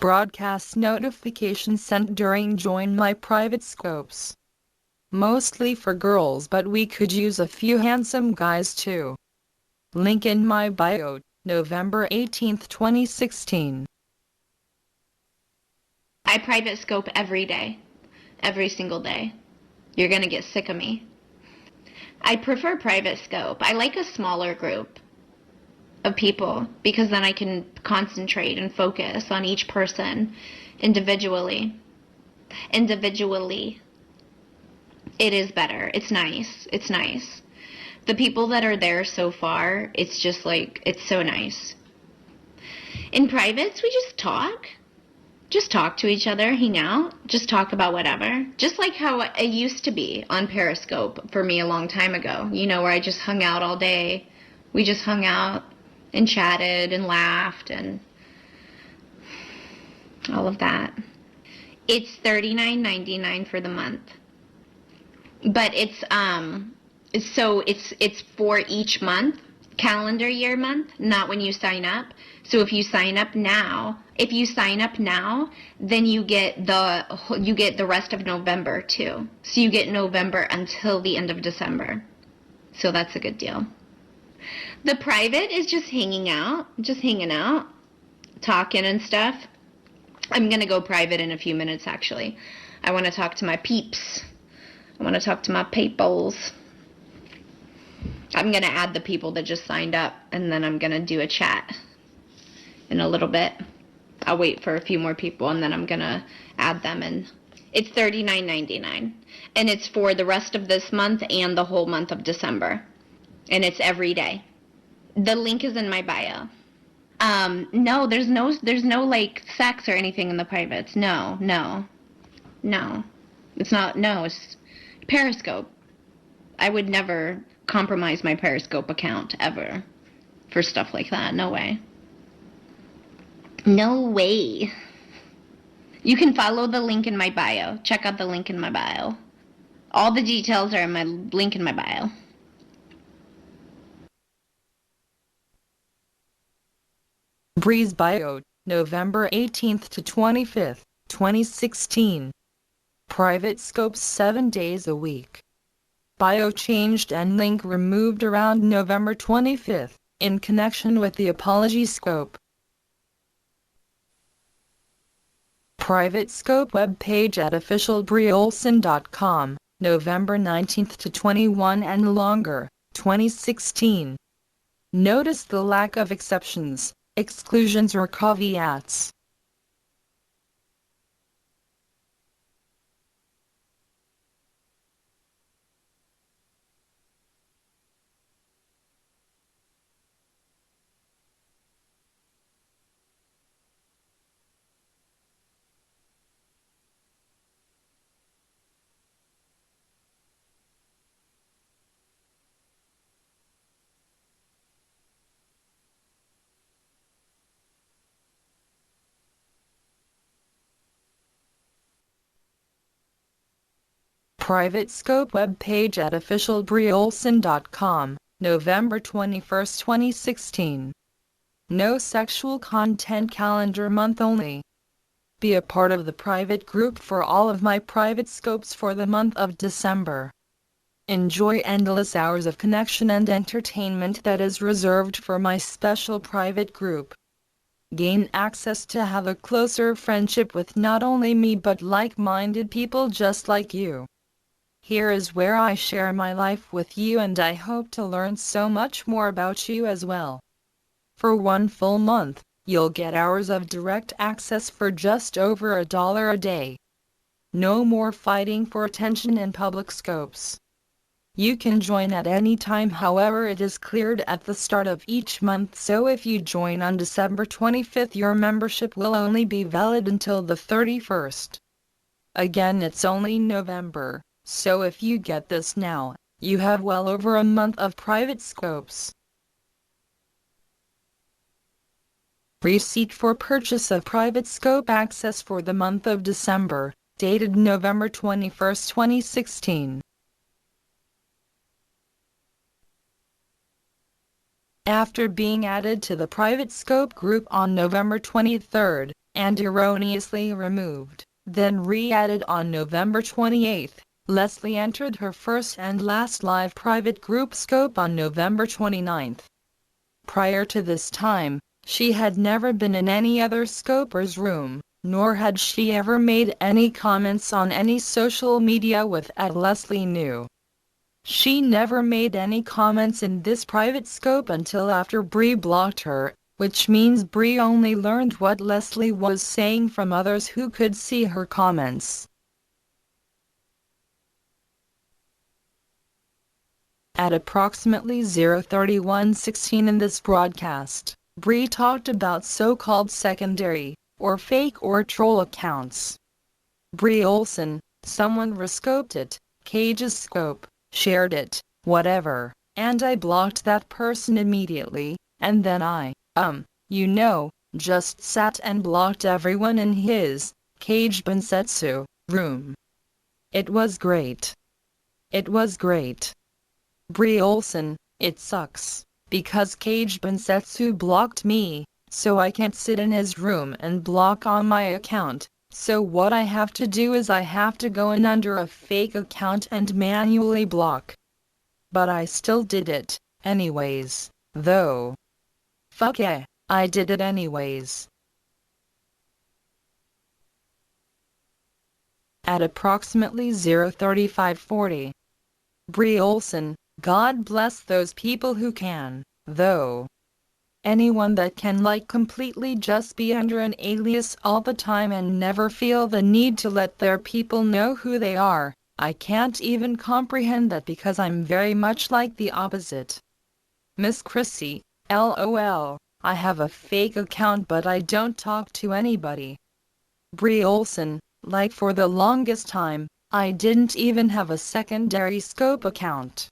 Broadcast notifications sent during Join My Private Scopes. Mostly for girls, but we could use a few handsome guys too. Link in my bio, November 18th, 2016. I private scope every day. Every single day. You're gonna get sick of me. I prefer private scope. I like a smaller group of people because then I can concentrate and focus on each person individually. It is better. It's nice. It's nice. The people that are there so far, it's just like, it's so nice. In privates, we just talk. Just talk to each other, hang out, just talk about whatever. Just like how it used to be on Periscope for me a long time ago, you know, where I just hung out all day. We just hung out and chatted and laughed and all of that. It's $39.99 for the month. But it's for each month, calendar year month, not when you sign up. So if you sign up now, then you get the rest of November too. So you get November until the end of December. So that's a good deal. The private is just hanging out, talking and stuff. I'm going to go private in a few minutes actually. I want to talk to my peeps. I want to talk to my peoples. I'm going to add the people that just signed up, and then I'm going to do a chat in a little bit. I'll wait for a few more people, and then I'm going to add them, and it's $39.99. And it's for the rest of this month and the whole month of December. And it's every day. The link is in my bio. No, there's no like sex or anything in the privates. No. It's not, no, it's Periscope. I would never compromise my Periscope account ever for stuff like that. No way. No way. You can follow the link in my bio. Check out the link in my bio. All the details are in my link in my bio. Bree's bio, November 18th to 25th, 2016. Private scopes 7 days a week. Bio changed and link removed around November 25th, in connection with the apology scope. Private scope web page at officialbreeolson.com, November 19th to 21 and longer, 2016. Notice the lack of exceptions, exclusions or caveats. Private scope web page at officialbreeolson.com, November 21st, 2016. No sexual content calendar month only. Be a part of the private group for all of my private scopes for the month of December. Enjoy endless hours of connection and entertainment that is reserved for my special private group. Gain access to have a closer friendship with not only me but like-minded people just like you. Here is where I share my life with you, and I hope to learn so much more about you as well. For 1 full month, you'll get hours of direct access for just over $1 a day. No more fighting for attention in public scopes. You can join at any time, however it is cleared at the start of each month, so if you join on December 25th your membership will only be valid until the 31st. Again, it's only November. So if you get this now, you have well over a month of private scopes. Receipt for purchase of private scope access for the month of December, dated November 21st, 2016. After being added to the private scope group on November 23rd, and erroneously removed, then re-added on November 28. Lesley entered her first and last live private group scope on November 29. Prior to this time, she had never been in any other scoper's room, nor had she ever made any comments on any social media with @Lesley Gnu. She never made any comments in this private scope until after Bree blocked her, which means Bree only learned what Lesley was saying from others who could see her comments. At approximately 0:31:16 in this broadcast, Bree talked about so-called secondary, or fake or troll accounts. Bree Olson, someone rescoped it, Cage's scope, shared it, whatever, and I blocked that person immediately, and then I, just sat and blocked everyone in his, Cage Bensetsu, room. It was great. It was great. Bree Olson, it sucks, because Cage Bensetsu blocked me, so I can't sit in his room and block on my account, so what I have to do is I have to go in under a fake account and manually block. But I still did it, anyways, though. Fuck yeah, I did it anyways. At approximately 0:35:40. Bree Olson, God bless those people who can, though. Anyone that can completely just be under an alias all the time and never feel the need to let their people know who they are, I can't even comprehend that because I'm very much like the opposite. Miss Chrissy, LOL, I have a fake account but I don't talk to anybody. Bree Olson, for the longest time, I didn't even have a secondary scope account.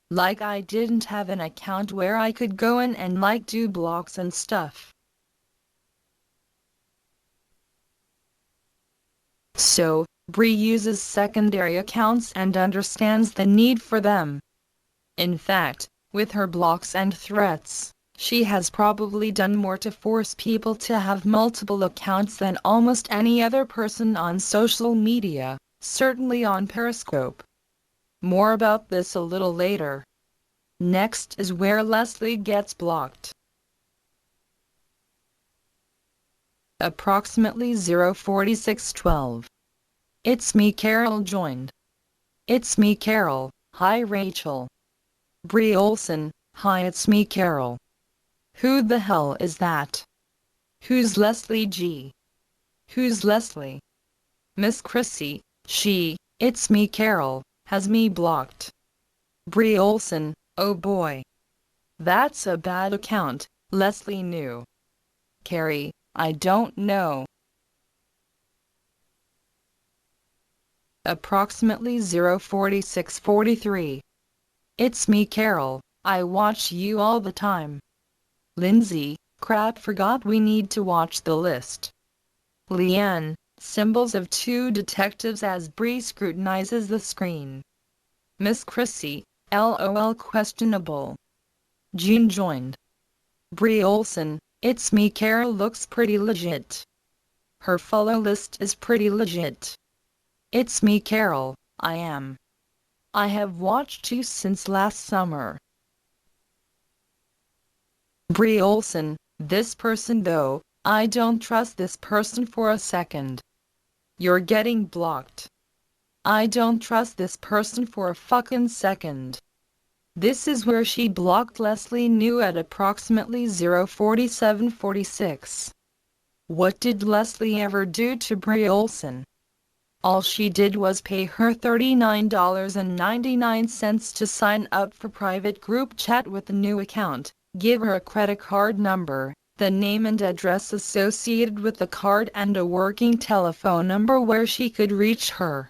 I didn't have an account where I could go in and do blocks and stuff. So, Bree uses secondary accounts and understands the need for them. In fact, with her blocks and threats, she has probably done more to force people to have multiple accounts than almost any other person on social media, certainly on Periscope. More about this a little later. Next is where Lesley gets blocked. Approximately 0:46:12. It's me Carol joined. It's me Carol, hi Rachel. Bree Olson, hi it's me Carol. Who the hell is that? Who's Lesley G? Who's Lesley? Miss Chrissy, it's me Carol, has me blocked. Bree Olson, oh boy. That's a bad account, Lesley Gnu. Carrie, I don't know. Approximately 0:46:43. It's me Carol, I watch you all the time. Lindsay, crap forgot we need to watch the list. Leanne, symbols of two detectives as Bree scrutinizes the screen. Miss Chrissy, LOL questionable. June joined. Bree Olson, it's me Carol looks pretty legit. Her follow list is pretty legit. It's me Carol, I am. I have watched you since last summer. Bree Olson, this person though, I don't trust this person for a second. You're getting blocked. I don't trust this person for a fucking second. This is where she blocked Lesley Gnu at approximately 0:47:46. What did Lesley ever do to Bree Olson? All she did was pay her $39.99 to sign up for private group chat with the new account, give her a credit card number, the name and address associated with the card and a working telephone number where she could reach her.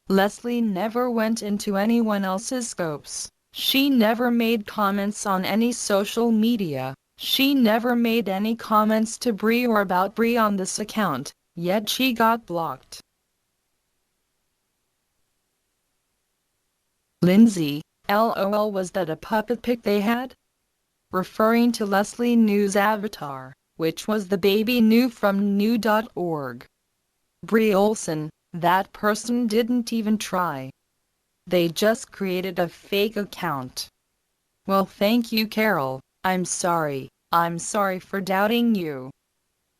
Lesley never went into anyone else's scopes. She never made comments on any social media. She never made any comments to Bree or about Bree on this account, yet she got blocked. Lindsay, LOL was that a puppet pic they had? Referring to Lesley Gnu's avatar, which was the baby Gnu from new.org. Bree Olson, that person didn't even try. They just created a fake account. Well, thank you, Carol. I'm sorry for doubting you.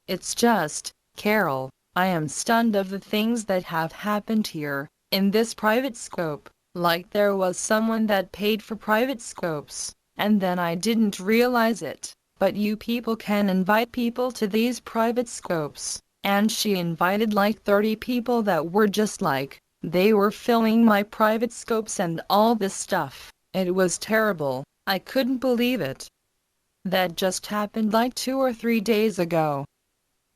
It's just, Carol, I am stunned of the things that have happened here, in this private scope, like there was someone that paid for private scopes, and then I didn't realize it, but you people can invite people to these private scopes, and she invited like 30 people that were just like, they were filming my private scopes and all this stuff. It was terrible, I couldn't believe it. That just happened like 2 or 3 days ago.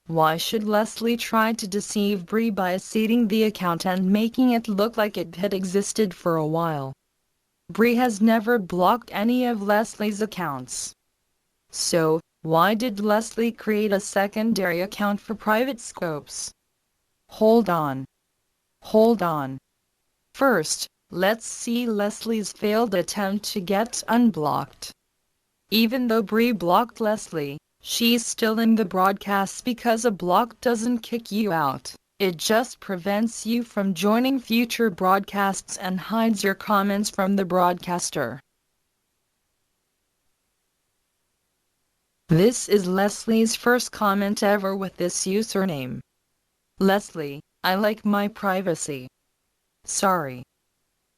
Why should Lesley try to deceive Bree by seeding the account and making it look like it had existed for a while? Bree has never blocked any of Lesley's accounts. So, why did Lesley create a secondary account for private scopes? Hold on. First, let's see Lesley's failed attempt to get unblocked. Even though Bree blocked Lesley, she's still in the broadcast because a block doesn't kick you out. It just prevents you from joining future broadcasts and hides your comments from the broadcaster. This is Lesley's first comment ever with this username. Lesley, I like my privacy. Sorry.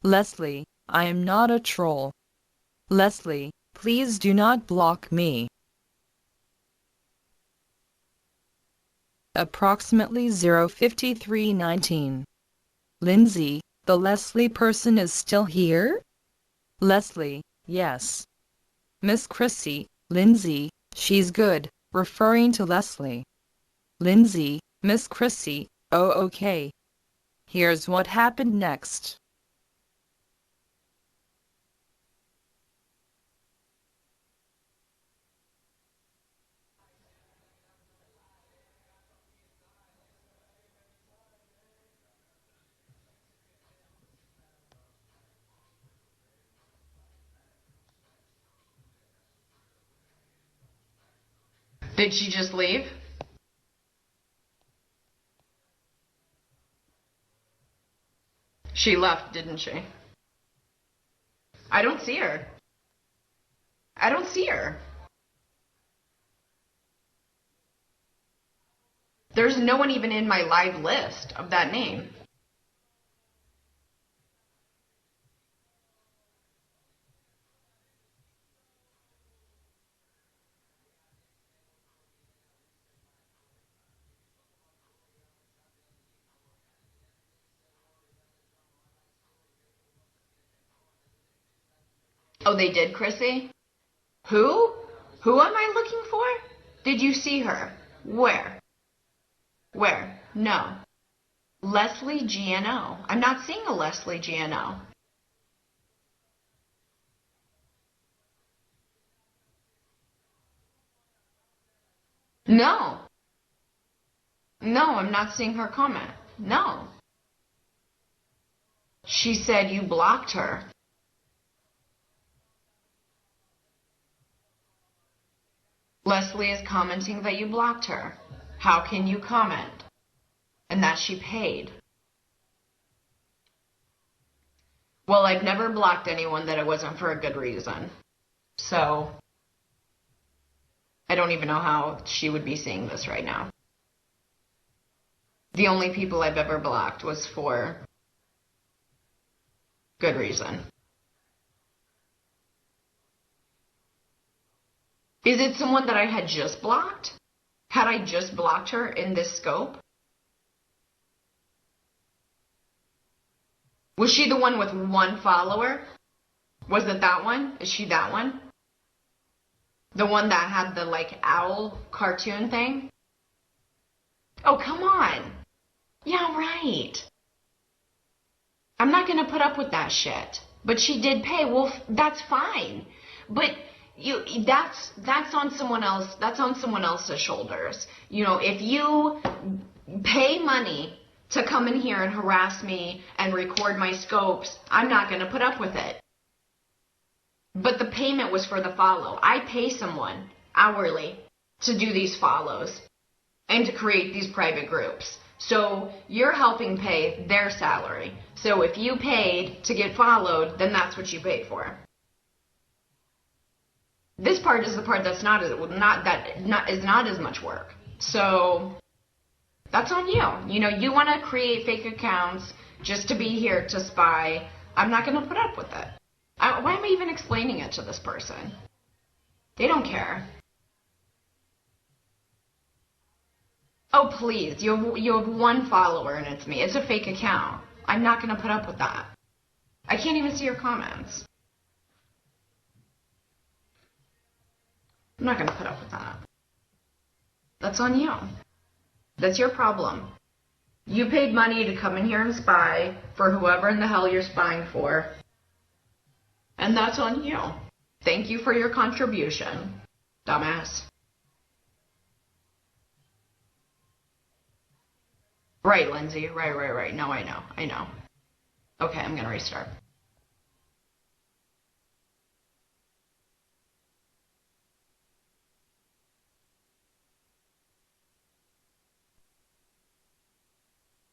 Lesley, I am not a troll. Lesley, please do not block me. Approximately 0:53:19. Lindsay, the Lesley person is still here? Lesley, yes. Miss Chrissy, Lindsay, she's good, referring to Lesley. Lindsay, Miss Chrissy, oh okay. Here's what happened next. Did she just leave? She left, didn't she? I don't see her. There's no one even in my live list of that name. Oh, they did, Chrissy? Who? Who am I looking for? Did you see her? Where? No. Lesley Gnu. I'm not seeing a Lesley Gnu. No. No, I'm not seeing her comment. No. She said you blocked her. Lesley is commenting that you blocked her. How can you comment? And that she paid. Well, I've never blocked anyone that it wasn't for a good reason. So, I don't even know how she would be seeing this right now. The only people I've ever blocked was for good reason. Is it someone that I had just blocked? Had I just blocked her in this scope? Was she the one with 1 follower? Was it that one? Is she that one? The one that had the like owl cartoon thing? Oh, come on. Yeah, right. I'm not gonna put up with that shit. But she did pay. Well, that's fine. But that's on someone else. That's on someone else's shoulders. You know, if you pay money to come in here and harass me and record my scopes, I'm not gonna put up with it. But the payment was for the follow. I pay someone hourly to do these follows and to create these private groups. So you're helping pay their salary. So if you paid to get followed, then that's what you paid for. This part is the part that's not as much work. So that's on you. You know, you want to create fake accounts just to be here to spy. I'm not going to put up with it. Why am I even explaining it to this person? They don't care. Oh, please, you have one follower and it's me. It's a fake account. I'm not going to put up with that. I can't even see your comments. I'm not going to put up with that. That's on you. That's your problem. You paid money to come in here and spy for whoever in the hell you're spying for. And that's on you. Thank you for your contribution, dumbass. Right, Lindsay. Right. No, I know. Okay, I'm gonna restart.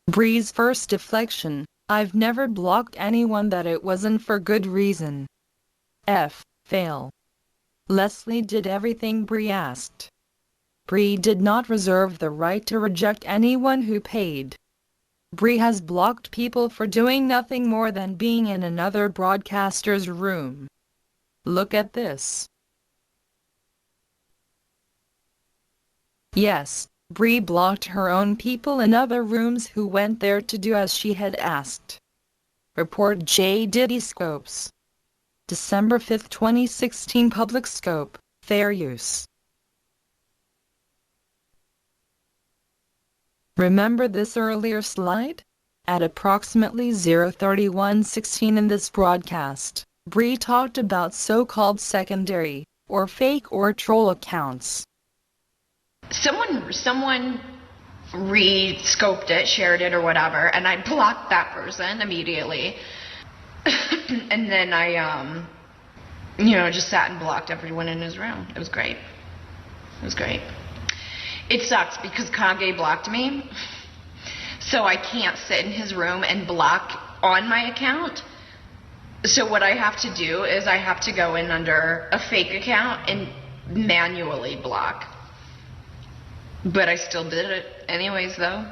Bree's first deflection: I've never blocked anyone that it wasn't for good reason. Fail. Lesley did everything Bree asked. Bree did not reserve the right to reject anyone who paid. Bree has blocked people for doing nothing more than being in another broadcaster's room. Look at this. Yes, Bree blocked her own people in other rooms who went there to do as she had asked. Report J. Diddy Scopes. December 5, 2016. Public scope, fair use. Remember this earlier slide? At approximately 0:31:16 in this broadcast, Bree talked about so-called secondary, or fake or troll accounts. Someone re-scoped it, shared it or whatever, and I blocked that person immediately. And then I, just sat and blocked everyone in his room. It was great. It sucks because Kage blocked me, so I can't sit in his room and block on my account. So what I have to do is I have to go in under a fake account and manually block. But I still did it anyways, though.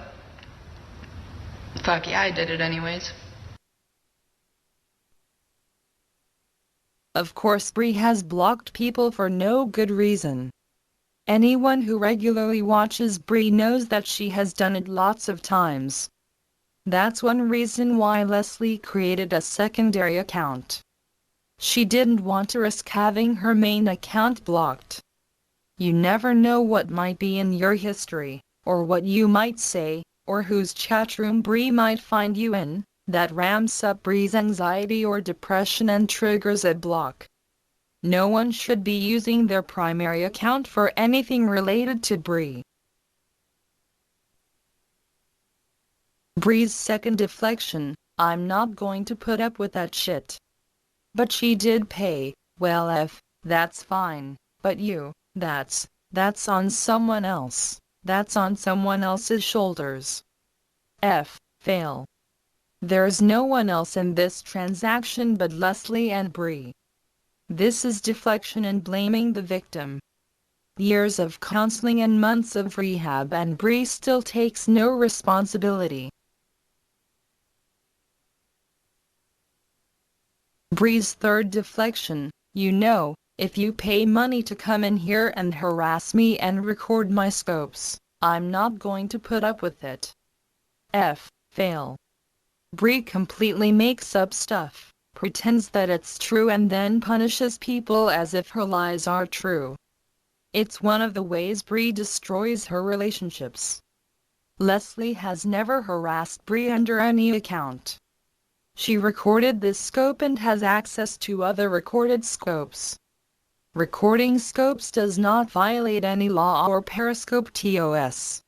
Fuck yeah, I did it anyways. Of course, Bree has blocked people for no good reason. Anyone who regularly watches Bree knows that she has done it lots of times. That's one reason why Lesley created a secondary account. She didn't want to risk having her main account blocked. You never know what might be in your history, or what you might say, or whose chat room Bree might find you in, that ramps up Bree's anxiety or depression and triggers a block. No one should be using their primary account for anything related to Bree. Bree's second deflection: I'm not going to put up with that shit. But she did pay. Well, that's fine, but that's on someone else. That's on someone else's shoulders. Fail. There's no one else in this transaction but Lesley and Bree. This is deflection and blaming the victim. Years of counseling and months of rehab, and Bree still takes no responsibility. Bree's third deflection: if you pay money to come in here and harass me and record my scopes, I'm not going to put up with it. Fail. Bree completely makes up stuff, pretends that it's true, and then punishes people as if her lies are true. It's one of the ways Bree destroys her relationships. Lesley has never harassed Bree under any account. She recorded this scope and has access to other recorded scopes. Recording scopes does not violate any law or Periscope TOS.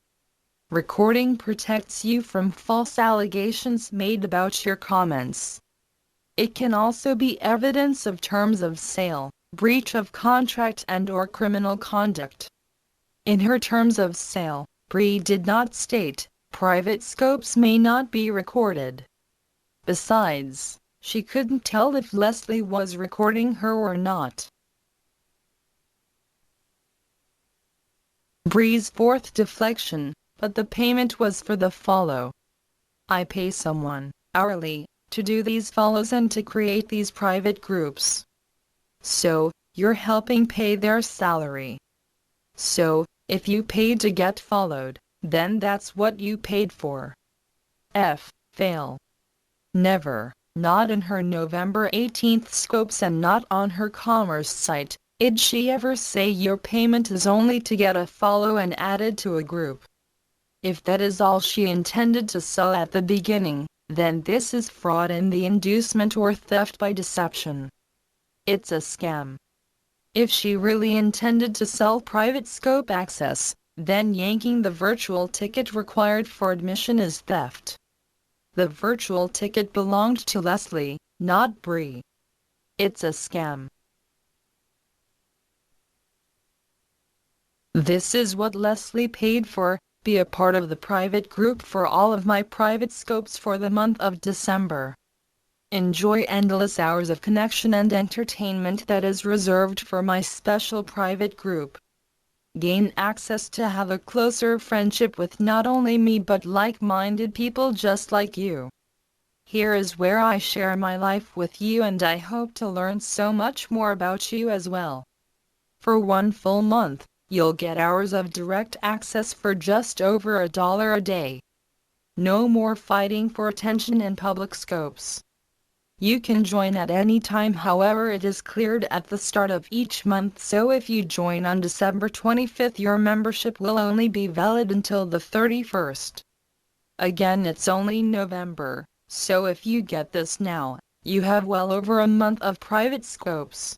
Recording protects you from false allegations made about your comments. It can also be evidence of terms of sale, breach of contract, and/or criminal conduct. In her terms of sale, Bree did not state, private scopes may not be recorded. Besides, she couldn't tell if Lesley was recording her or not. Bree's fourth deflection, but the payment was for the follow. I pay someone, hourly, to do these follows and to create these private groups. So, you're helping pay their salary. So, if you paid to get followed, then that's what you paid for. Fail. Never, not in her November 18th scopes and not on her commerce site, did she ever say your payment is only to get a follow and added to a group. If that is all she intended to sell at the beginning, then this is fraud and the inducement or theft by deception. It's a scam. If she really intended to sell private scope access, then yanking the virtual ticket required for admission is theft. The virtual ticket belonged to Lesley, not Bree. It's a scam. This is what Lesley paid for, be a part of the private group for all of my private scopes for the month of December. Enjoy endless hours of connection and entertainment that is reserved for my special private group. Gain access to have a closer friendship with not only me but like-minded people just like you. Here is where I share my life with you and I hope to learn so much more about you as well. For 1 full month, you'll get hours of direct access for just over $1 a day. No more fighting for attention in public scopes. You can join at any time, however it is cleared at the start of each month, so if you join on December 25th your membership will only be valid until the 31st. Again, it's only November, so if you get this now, you have well over a month of private scopes.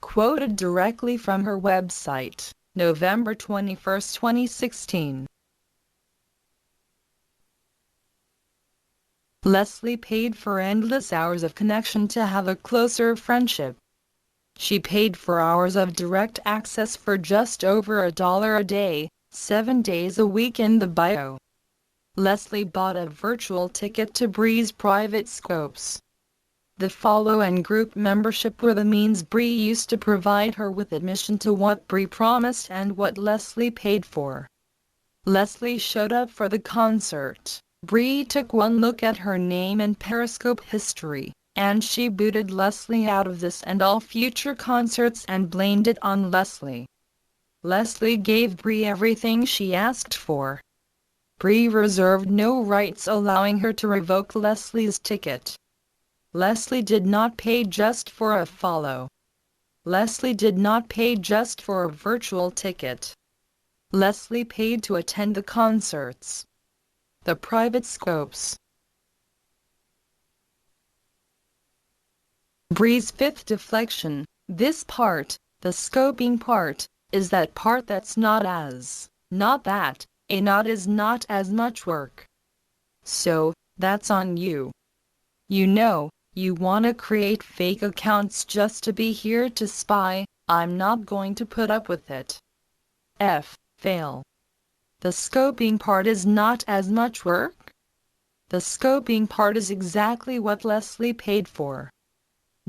Quoted directly from her website, November 21, 2016. Lesley paid for endless hours of connection to have a closer friendship. She paid for hours of direct access for just over $1 a day, 7 days a week in the bio. Lesley bought a virtual ticket to Bree's private scopes. The follow and group membership were the means Bree used to provide her with admission to what Bree promised and what Lesley paid for. Lesley showed up for the concert. Bree took one look at her name and Periscope history, and she booted Lesley out of this and all future concerts and blamed it on Lesley. Lesley gave Bree everything she asked for. Bree reserved no rights, allowing her to revoke Lesley's ticket. Lesley did not pay just for a follow. Lesley did not pay just for a virtual ticket. Lesley paid to attend the concerts. The private scopes. Bree's fifth deflection, this part, the scoping part, is that part that's not that, not is not as much work. So, that's on you. You know, you wanna create fake accounts just to be here to spy, I'm not going to put up with it. Fail. The scoping part is not as much work? The scoping part is exactly what Lesley paid for.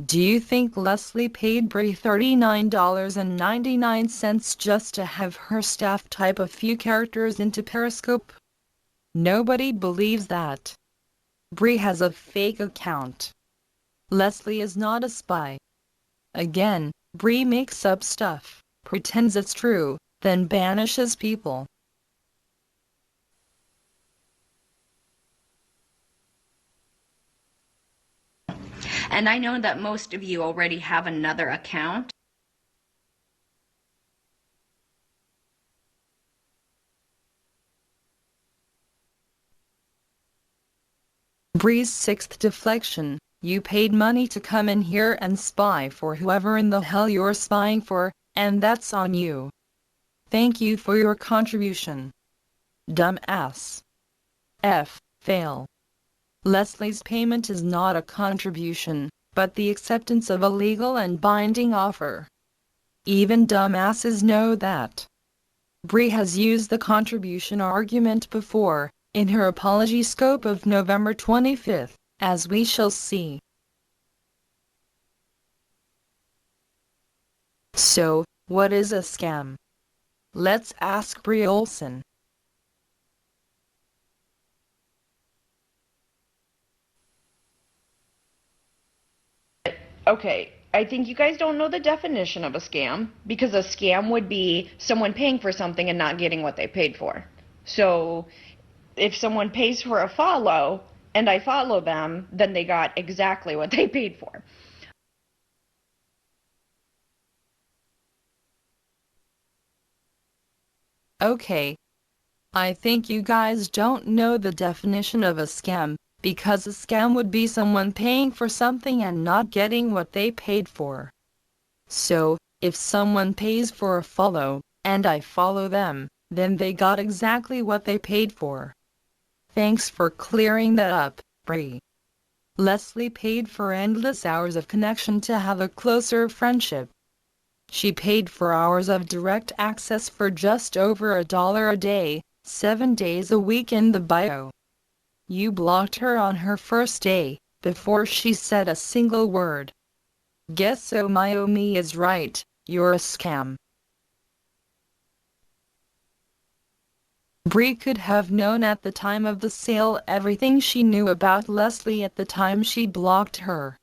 Do you think Lesley paid Bree $39.99 just to have her staff type a few characters into Periscope? Nobody believes that. Bree has a fake account. Lesley is not a spy. Again, Bree makes up stuff, pretends it's true, then banishes people. And I know that most of you already have another account. Bree's sixth deflection, you paid money to come in here and spy for whoever in the hell you're spying for, and that's on you. Thank you for your contribution. Dumbass. Fail. Lesley's payment is not a contribution, but the acceptance of a legal and binding offer. Even dumbasses know that. Bree has used the contribution argument before, in her apology scope of November 25, as we shall see. So, what is a scam? Let's ask Bree Olson. Okay, I think you guys don't know the definition of a scam, because a scam would be someone paying for something and not getting what they paid for. So if someone pays for a follow and I follow them, then they got exactly what they paid for. Okay. I think you guys don't know the definition of a scam, because a scam would be someone paying for something and not getting what they paid for. So, if someone pays for a follow, and I follow them, then they got exactly what they paid for. Thanks for clearing that up, Bree. Lesley paid for endless hours of connection to have a closer friendship. She paid for hours of direct access for just over $1 a day, 7 days a week in the bio. You blocked her on her first day, before she said a single word. Guess so Miami is right, you're a scam. Bree could have known at the time of the sale everything she knew about Lesley at the time she blocked her.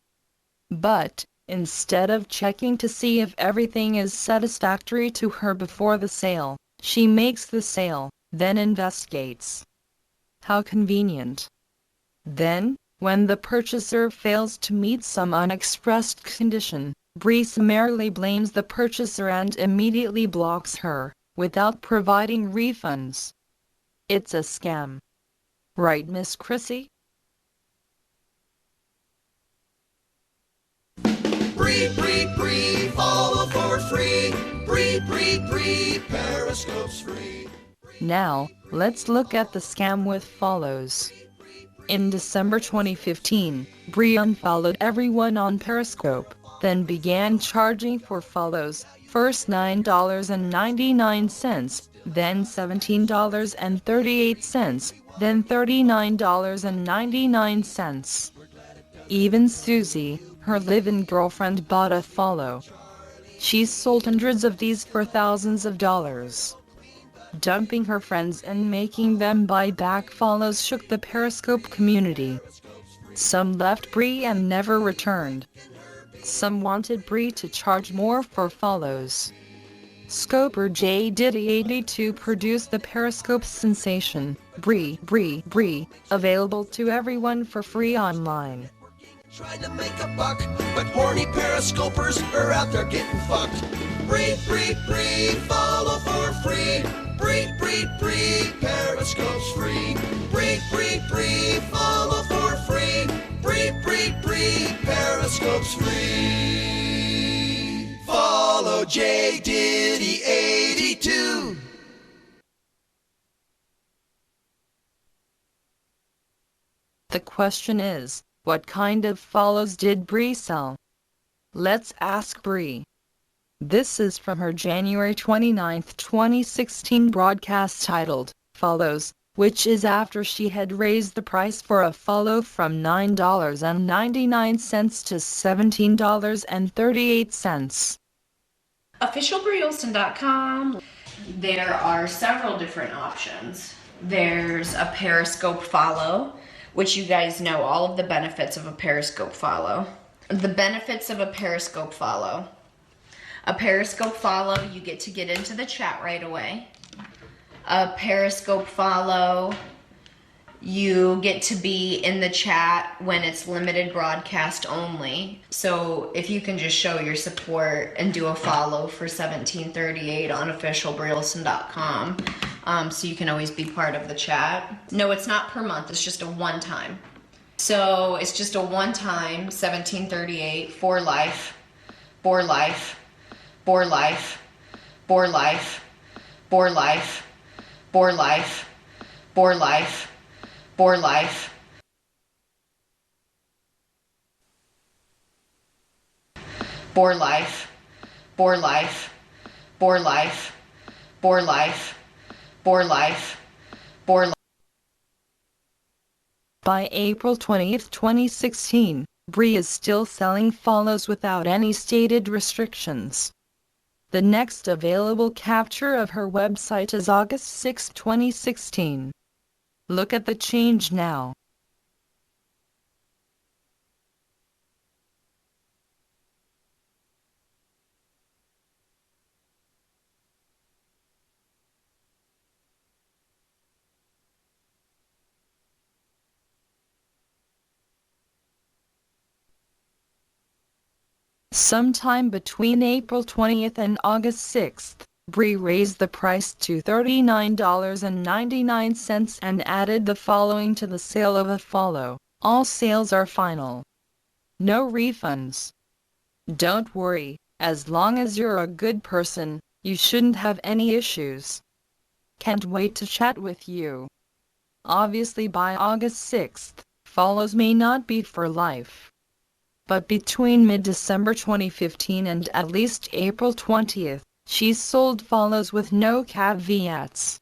But, instead of checking to see if everything is satisfactory to her before the sale, she makes the sale, then investigates. How convenient. Then, when the purchaser fails to meet some unexpressed condition, Bree summarily blames the purchaser and immediately blocks her, without providing refunds. It's a scam. Right, Miss Chrissy? Bree, follow for free. Bree, Periscope's free. Now, let's look at the scam with follows. In December 2015, Bree unfollowed everyone on Periscope, then began charging for follows, first $9.99, then $17.38, then $39.99. Even Susie, her live-in girlfriend, bought a follow. She's sold hundreds of these for thousands of dollars. Dumping her friends and making them buy back follows shook the Periscope community. Some left Bree and never returned. Some wanted Bree to charge more for follows. Scoper J Diddy 82 produced the Periscope sensation, Bree, available to everyone for free online. Trying to make a buck, but horny periscopers are out there getting fucked. Bree, follow for free. Bree, Periscope's free. Bree, follow for free. Bree, Periscope's free. Follow J Diddy 82. The question is, what kind of follows did Bree sell? Let's ask Bree. This is from her January 29, 2016 broadcast titled, Follows, which is after she had raised the price for a follow from $9.99 to $17.38. Officialbreeolson.com. There are several different options. There's a Periscope follow, which you guys know all of the benefits of a Periscope follow. The benefits of a Periscope follow. A Periscope follow, you get to get into the chat right away. A Periscope follow, you get to be in the chat when it's limited broadcast only. So if you can just show your support and do a follow for $17.38 on officialbreeolson.com, so you can always be part of the chat. No, it's not per month, it's just a one time. So it's just a one time $17.38 for life, for life, for life, for life, for life, for life, for life, for life, for life, for life, for life, For life. For life. For life. By April 20th, 2016, Bree is still selling follows without any stated restrictions. The next available capture of her website is August 6, 2016. Look at the change now. Sometime between April 20th and August 6th, Bree raised the price to $39.99 and added the following to the sale of a follow. All sales are final. No refunds. Don't worry, as long as you're a good person, you shouldn't have any issues. Can't wait to chat with you. Obviously by August 6th, follows may not be for life. But between mid-December 2015 and at least April 20th, she's sold follows with no caveats.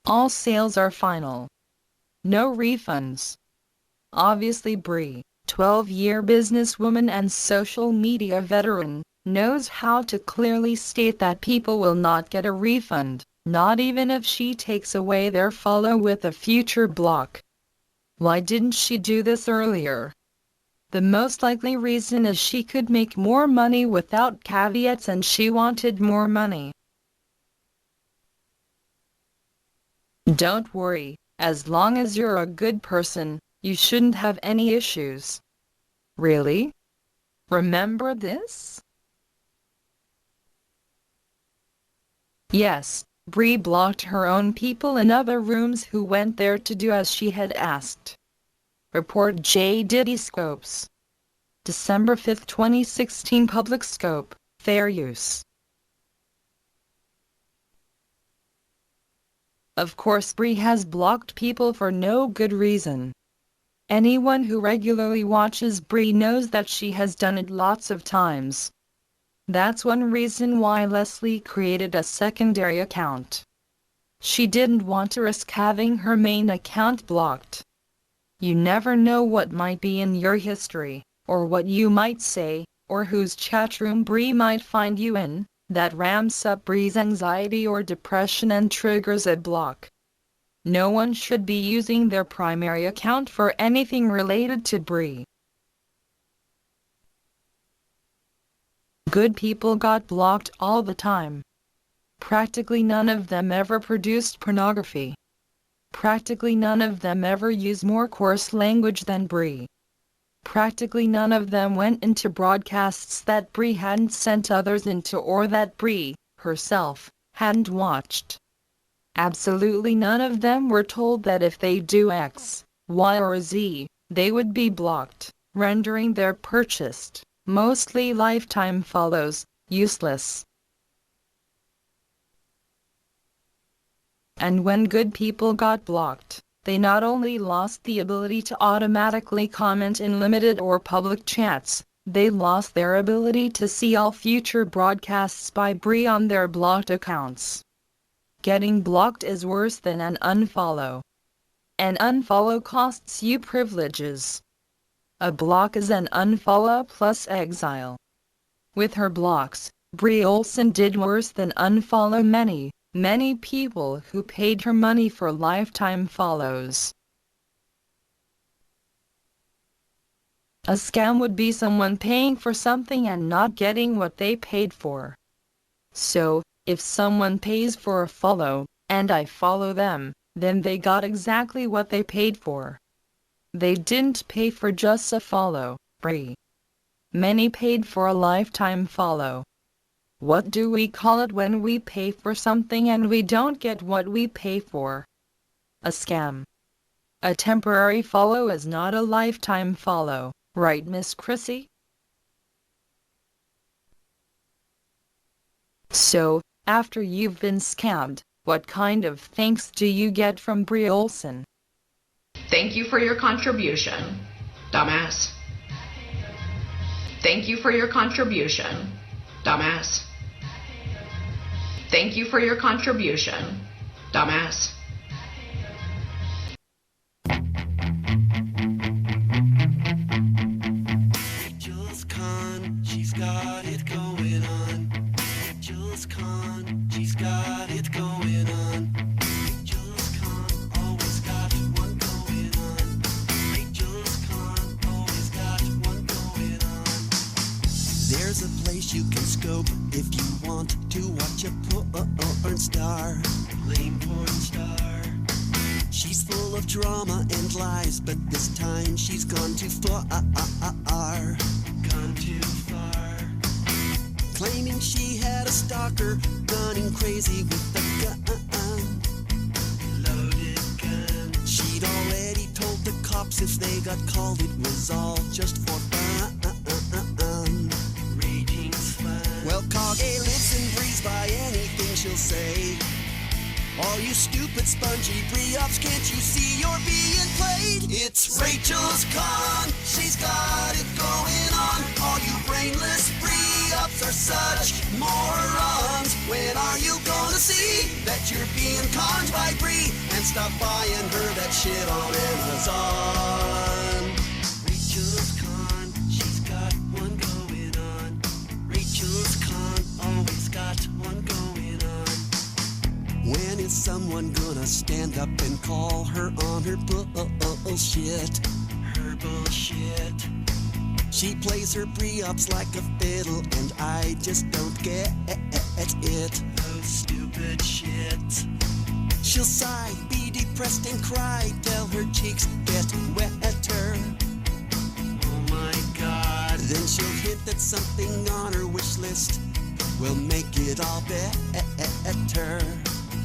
All sales are final. No refunds. Obviously Bree, 12-year businesswoman and social media veteran, knows how to clearly state that people will not get a refund, not even if she takes away their follow with a future block. Why didn't she do this earlier? The most likely reason is she could make more money without caveats and she wanted more money. Don't worry, as long as you're a good person, you shouldn't have any issues. Really? Remember this? Yes, Bree blocked her own people in other rooms who went there to do as she had asked. Report J. Diddy Scopes. December 5, 2016. Public scope, fair use. Of course Bree has blocked people for no good reason. Anyone who regularly watches Bree knows that she has done it lots of times. That's one reason why Lesley created a secondary account. She didn't want to risk having her main account blocked. You never know what might be in your history, or what you might say, or whose chat room Bree might find you in, that ramps up Bree's anxiety or depression and triggers a block. No one should be using their primary account for anything related to Bree. Good people got blocked all the time. Practically none of them ever produced pornography. Practically none of them ever used more coarse language than Bree. Practically none of them went into broadcasts that Bree hadn't sent others into or that Bree, herself, hadn't watched. Absolutely none of them were told that if they do X, Y or Z, they would be blocked, rendering their purchased, mostly lifetime follows, useless. And when good people got blocked, they not only lost the ability to automatically comment in limited or public chats, they lost their ability to see all future broadcasts by Bree on their blocked accounts. Getting blocked is worse than an unfollow. An unfollow costs you privileges. A block is an unfollow plus exile. With her blocks, Bree Olson did worse than unfollow many people who paid her money for lifetime follows. A scam would be someone paying for something and not getting what they paid for. So, if someone pays for a follow, and I follow them, then they got exactly what they paid for. They didn't pay for just a follow, Bree. Many paid for a lifetime follow. What do we call it when we pay for something and we don't get what we pay for? A scam. A temporary follow is not a lifetime follow, right, Miss Chrissy? So, after you've been scammed, what kind of thanks do you get from Bree Olson? Thank you for your contribution, dumbass. Thank you for your contribution, Dumbass. Thank you for your contribution, dumbass. Rachel's con, she's got it going on. Rachel's con, she's got it going on. Rachel's con, always got one going on. Rachel's con, always got one going on. There's a place you can scope if you want to watch a porn star. Lame porn star. She's full of drama and lies, but this time she's gone too far. Gone too far. Claiming she had a stalker, running crazy with a gun. Loaded gun. She'd already told the cops if they got called it was all just for fun. Raging's fun. Well, Kage lives and breathes by anything she'll say. All you stupid spongy Bree-ups, can't you see you're being played? It's Rachel's con, she's got it going on. All you brainless Bree-ups are such morons. When are you gonna see that you're being conned by Bree and stop buying her that shit on Amazon? Rachel's con, she's got one going on. Rachel's con, always got one going on. When is someone gonna stand up and call her on her bullshit? Her bullshit. She plays her Bree-ups like a fiddle, and I just don't get it. Oh, stupid shit. She'll sigh, be depressed and cry, till her cheeks get wetter. Oh my God. Then she'll hint that something on her wish list will make it all better.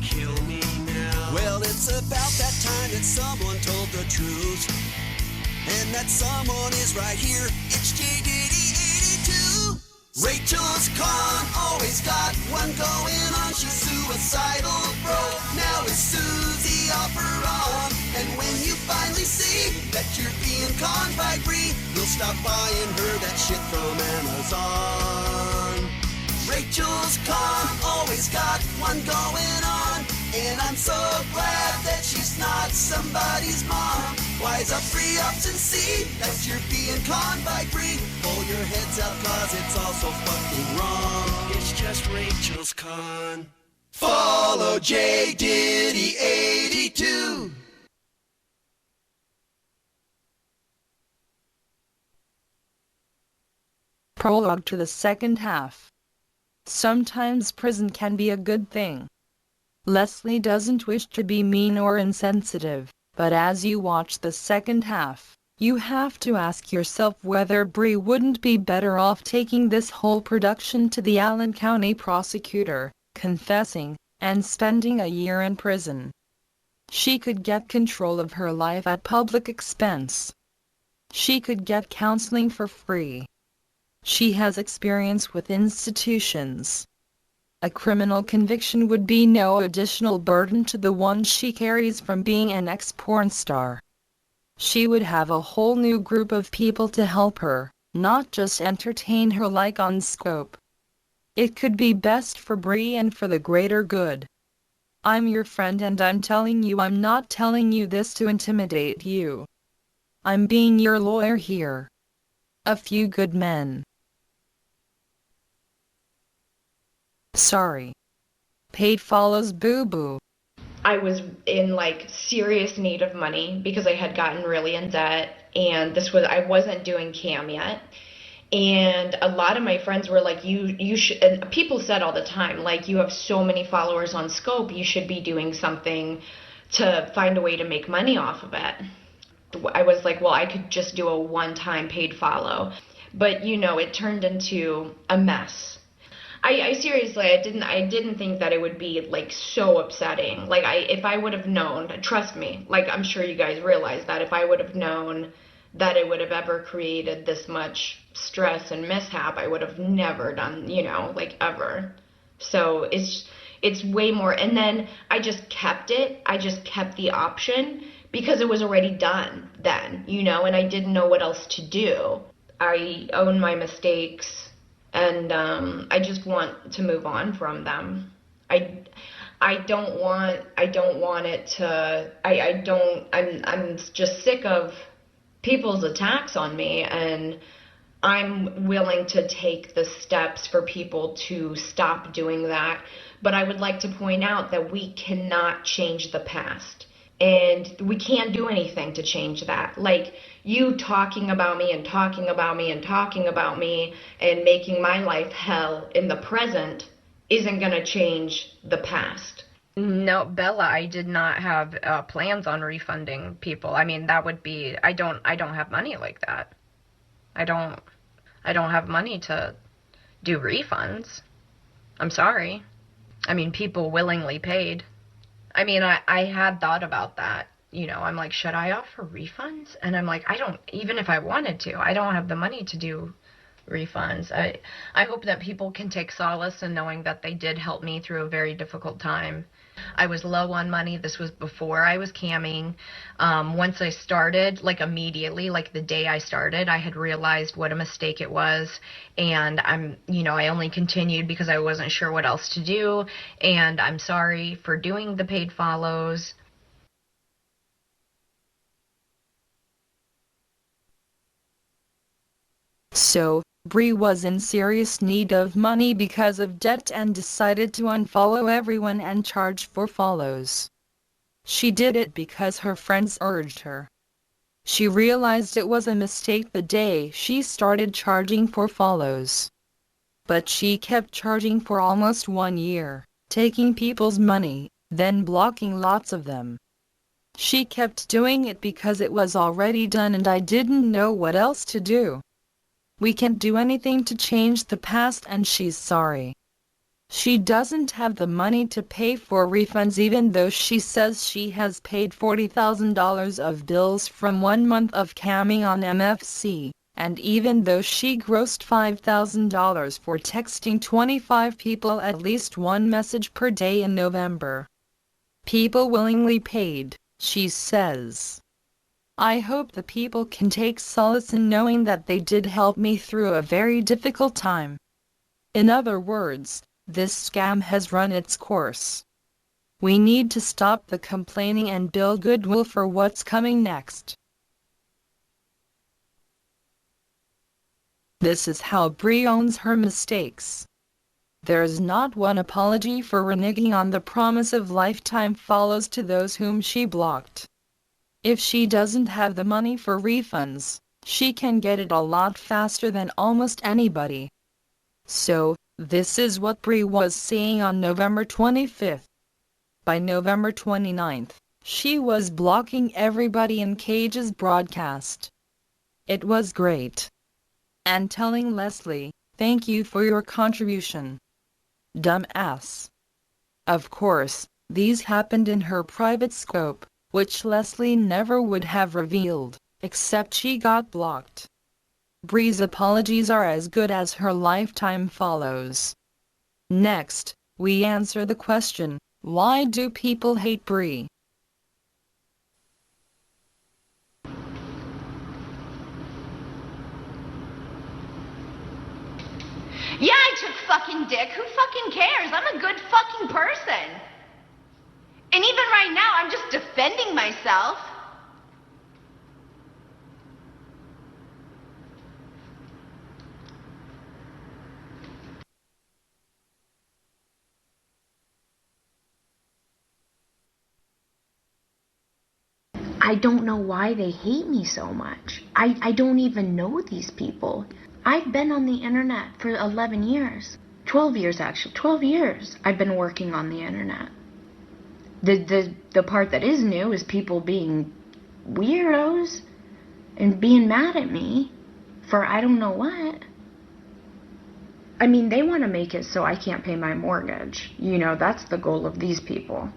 Kill me now. Well, it's about that time that someone told the truth, and that someone is right here. It's JDD82. Rachel's con, always got one going on. She's suicidal, bro. Now it's Susie off her own. And when you finally see that you're being conned by Bree, you'll stop buying her that shit from Amazon. Rachel's con, always got one going on. And I'm so glad that she's not somebody's mom. Wise up, free ups, and see that you're being conned by Bree. Pull your heads up, cause it's all so fucking wrong. It's just Rachel's con. Follow J Diddy 82. Prologue to the second half. Sometimes prison can be a good thing. Lesley doesn't wish to be mean or insensitive, but as you watch the second half, you have to ask yourself whether Bree wouldn't be better off taking this whole production to the Allen County prosecutor, confessing, and spending a year in prison. She could get control of her life at public expense. She could get counseling for free. She has experience with institutions. A criminal conviction would be no additional burden to the one she carries from being an ex-porn star. She would have a whole new group of people to help her, not just entertain her like on Scope. It could be best for Bree and for the greater good. I'm your friend and I'm telling you, I'm not telling you this to intimidate you. I'm being your lawyer here. A few good men. Sorry. Paid follows boo-boo. I was in like serious need of money because I had gotten really in debt, and I wasn't doing cam yet. And a lot of my friends were like, you should, and people said all the time, like, you have so many followers on Scope, you should be doing something to find a way to make money off of it. I was like, well, I could just do a one-time paid follow. But it turned into a mess. I seriously, I didn't think that it would be like so upsetting. Like if I would have known, trust me, like I'm sure you guys realize that if I would have known that it would have ever created this much stress and mishap, I would have never done, like ever. So it's way more. And then I just kept it. I just kept the option because it was already done then, and I didn't know what else to do. I own my mistakes. and I just want to move on from them. I don't want it to, I'm just sick of people's attacks on me, and I'm willing to take the steps for people to stop doing that. But I would like to point out that we cannot change the past. And we can't do anything to change that. Like, you talking about me and talking about me and talking about me and making my life hell in the present isn't going to change the past. No, Bella, I did not have plans on refunding people. I mean, that would be, I don't have money like that. I don't have money to do refunds. I'm sorry. I mean, people willingly paid. I mean, I had thought about that. You know, I'm like, should I offer refunds? And I'm like, even if I wanted to, I don't have the money to do refunds. I hope that people can take solace in knowing that they did help me through a very difficult time. I was low on money. This was before I was camming. Once I started, like immediately, like the day I started, I had realized what a mistake it was. And I only continued because I wasn't sure what else to do. And I'm sorry for doing the paid follows. So, Bree was in serious need of money because of debt and decided to unfollow everyone and charge for follows. She did it because her friends urged her. She realized it was a mistake the day she started charging for follows. But she kept charging for almost 1 year, taking people's money, then blocking lots of them. She kept doing it because it was already done and I didn't know what else to do. We can't do anything to change the past and she's sorry. She doesn't have the money to pay for refunds even though she says she has paid $40,000 of bills from 1 month of camming on MFC, and even though she grossed $5,000 for texting 25 people at least one message per day in November. People willingly paid, she says. I hope the people can take solace in knowing that they did help me through a very difficult time. In other words, this scam has run its course. We need to stop the complaining and build goodwill for what's coming next. This is how Bree owns her mistakes. There's not one apology for reneging on the promise of lifetime follows to those whom she blocked. If she doesn't have the money for refunds, she can get it a lot faster than almost anybody. So, this is what Bree was saying on November 25th. By November 29th, she was blocking everybody in Cage's broadcast. It was great. And telling Lesley, thank you for your contribution. Dumbass. Of course, these happened in her private scope, which Lesley never would have revealed, except she got blocked. Bree's apologies are as good as her lifetime follows. Next, we answer the question, why do people hate Bree? Yeah, I took fucking dick. Who fucking cares? I'm a good fucking person. And even right now, I'm just defending myself. I don't know why they hate me so much. I don't even know these people. I've been on the internet for 11 years. 12 years, actually. 12 years I've been working on the internet. The part that is new is people being weirdos and being mad at me for I don't know what. I mean, they want to make it so I can't pay my mortgage. You know, that's the goal of these people.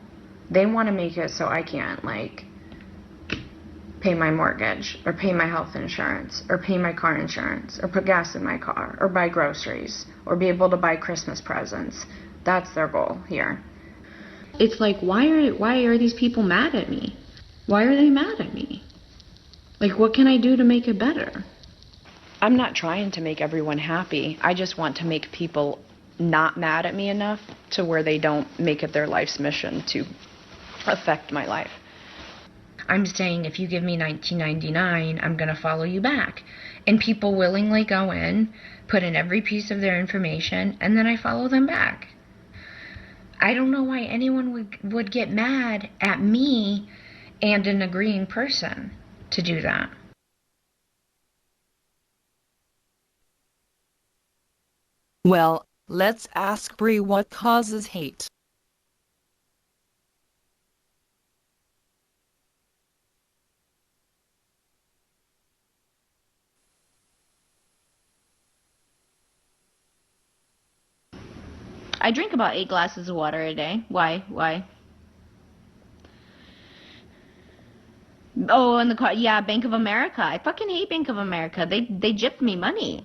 They want to make it so I can't, like, pay my mortgage or pay my health insurance or pay my car insurance or put gas in my car or buy groceries or be able to buy Christmas presents. That's their goal here. It's like, why are these people mad at me? Why are they mad at me? Like, what can I do to make it better? I'm not trying to make everyone happy. I just want to make people not mad at me enough to where they don't make it their life's mission to affect my life. I'm saying if you give me $19.99, I'm going to follow you back. And people willingly go in, put in every piece of their information, and then I follow them back. I don't know why anyone would get mad at me and an agreeing person to do that. Well, let's ask Bree what causes hate. I drink about 8 glasses of water a day. Why? Oh, in the car. Yeah, Bank of America. I fucking hate Bank of America. They gypped me money.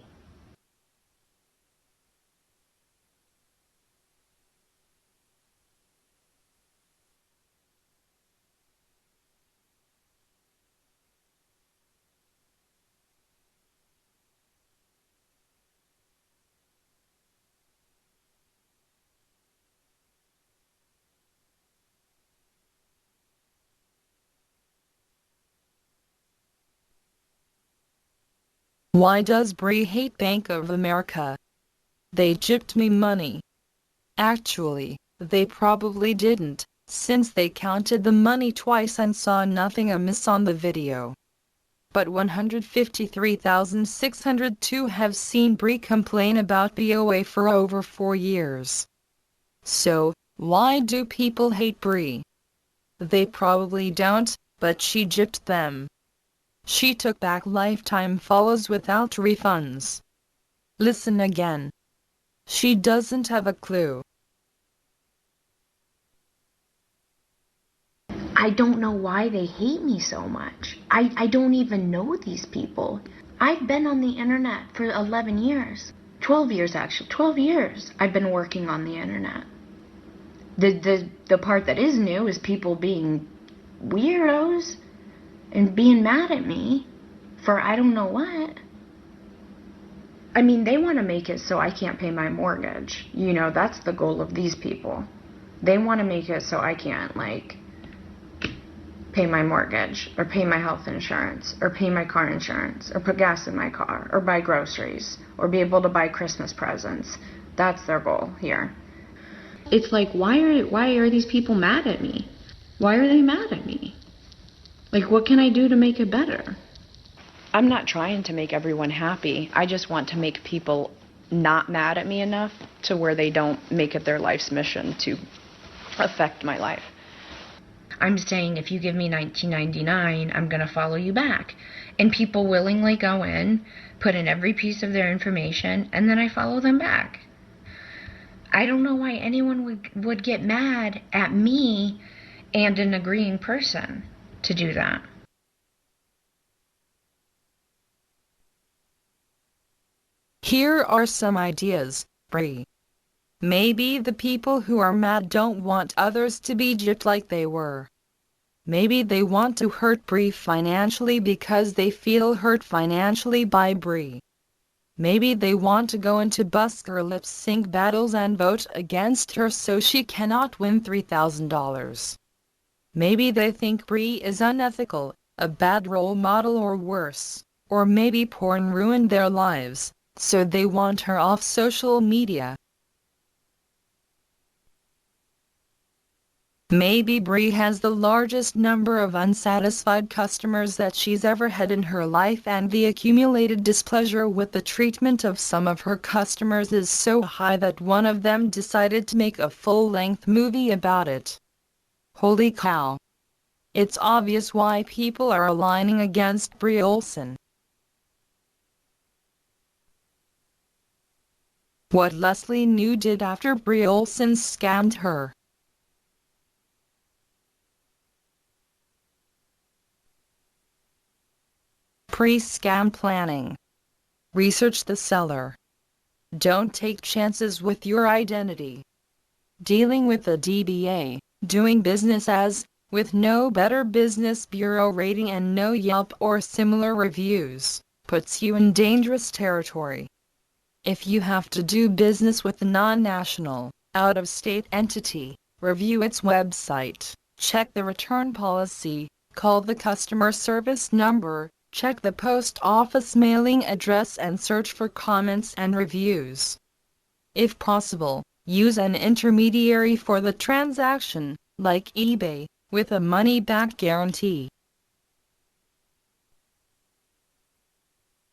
Why does Bree hate Bank of America? They gypped me money. Actually, they probably didn't, since they counted the money twice and saw nothing amiss on the video. But 153,602 have seen Bree complain about BOA for over 4 years. So, why do people hate Bree? They probably don't, but she gypped them. She took back lifetime follows without refunds. Listen again. She doesn't have a clue. I don't know why they hate me so much. I don't even know these people. I've been on the internet for 11 years. 12 years, actually. 12 years I've been working on the internet. The part that is new is people being weirdos and being mad at me for I don't know what. I mean, they want to make it so I can't pay my mortgage. You know, that's the goal of these people. They want to make it so I can't, like, pay my mortgage, or pay my health insurance, or pay my car insurance, or put gas in my car, or buy groceries, or be able to buy Christmas presents. That's their goal here. It's like, why are these people mad at me? Why are they mad at me? Like, what can I do to make it better? I'm not trying to make everyone happy. I just want to make people not mad at me enough to where they don't make it their life's mission to affect my life. I'm saying if you give me $19.99, I'm going to follow you back. And people willingly go in, put in every piece of their information, and then I follow them back. I don't know why anyone would get mad at me and an agreeing person to do that. Here are some ideas, Bree. Maybe the people who are mad don't want others to be gypped like they were. Maybe they want to hurt Bree financially because they feel hurt financially by Bree. Maybe they want to go into busker lip sync battles and vote against her so she cannot win $3,000. Maybe they think Bree is unethical, a bad role model or worse, or maybe porn ruined their lives, so they want her off social media. Maybe Bree has the largest number of unsatisfied customers that she's ever had in her life, and the accumulated displeasure with the treatment of some of her customers is so high that one of them decided to make a full-length movie about it. Holy cow. It's obvious why people are aligning against Bree Olson. What Lesley Gnu did after Bree Olson scammed her. Pre-scam planning. Research the seller. Don't take chances with your identity. Dealing with the DBA, doing business as, with no Better Business Bureau rating and no Yelp or similar reviews. puts you in dangerous territory. If you have to do business with a non-national, out-of-state entity, review its website, check the return policy, call the customer service number, check the post office mailing address and search for comments and reviews. If possible, use an intermediary for the transaction, like eBay, with a money-back guarantee.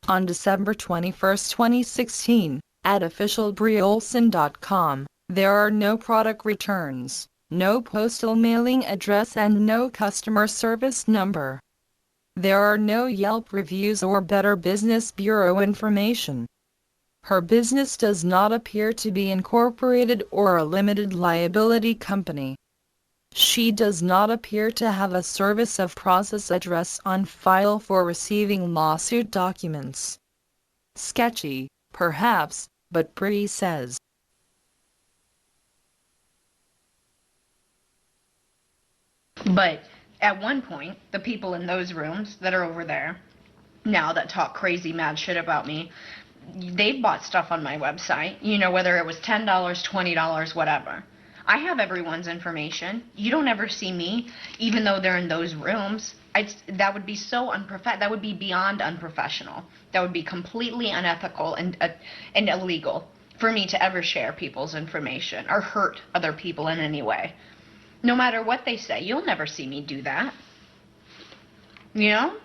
On December 21, 2016, at officialbreeolson.com, there are no product returns, no postal mailing address and no customer service number. There are no Yelp reviews or Better Business Bureau information. Her business does not appear to be incorporated or a limited liability company. She does not appear to have a service of process address on file for receiving lawsuit documents. Sketchy, perhaps, but Bree says. But at one point, the people in those rooms that are over there now that talk crazy mad shit about me, they bought stuff on my website, you know, whether it was $10, $20, whatever. I have everyone's information. You don't ever see me, even though they're in those rooms. That would be so unprofessional. That would be beyond unprofessional. That would be completely unethical and illegal for me to ever share people's information or hurt other people in any way. No matter what they say, you'll never see me do that. You know?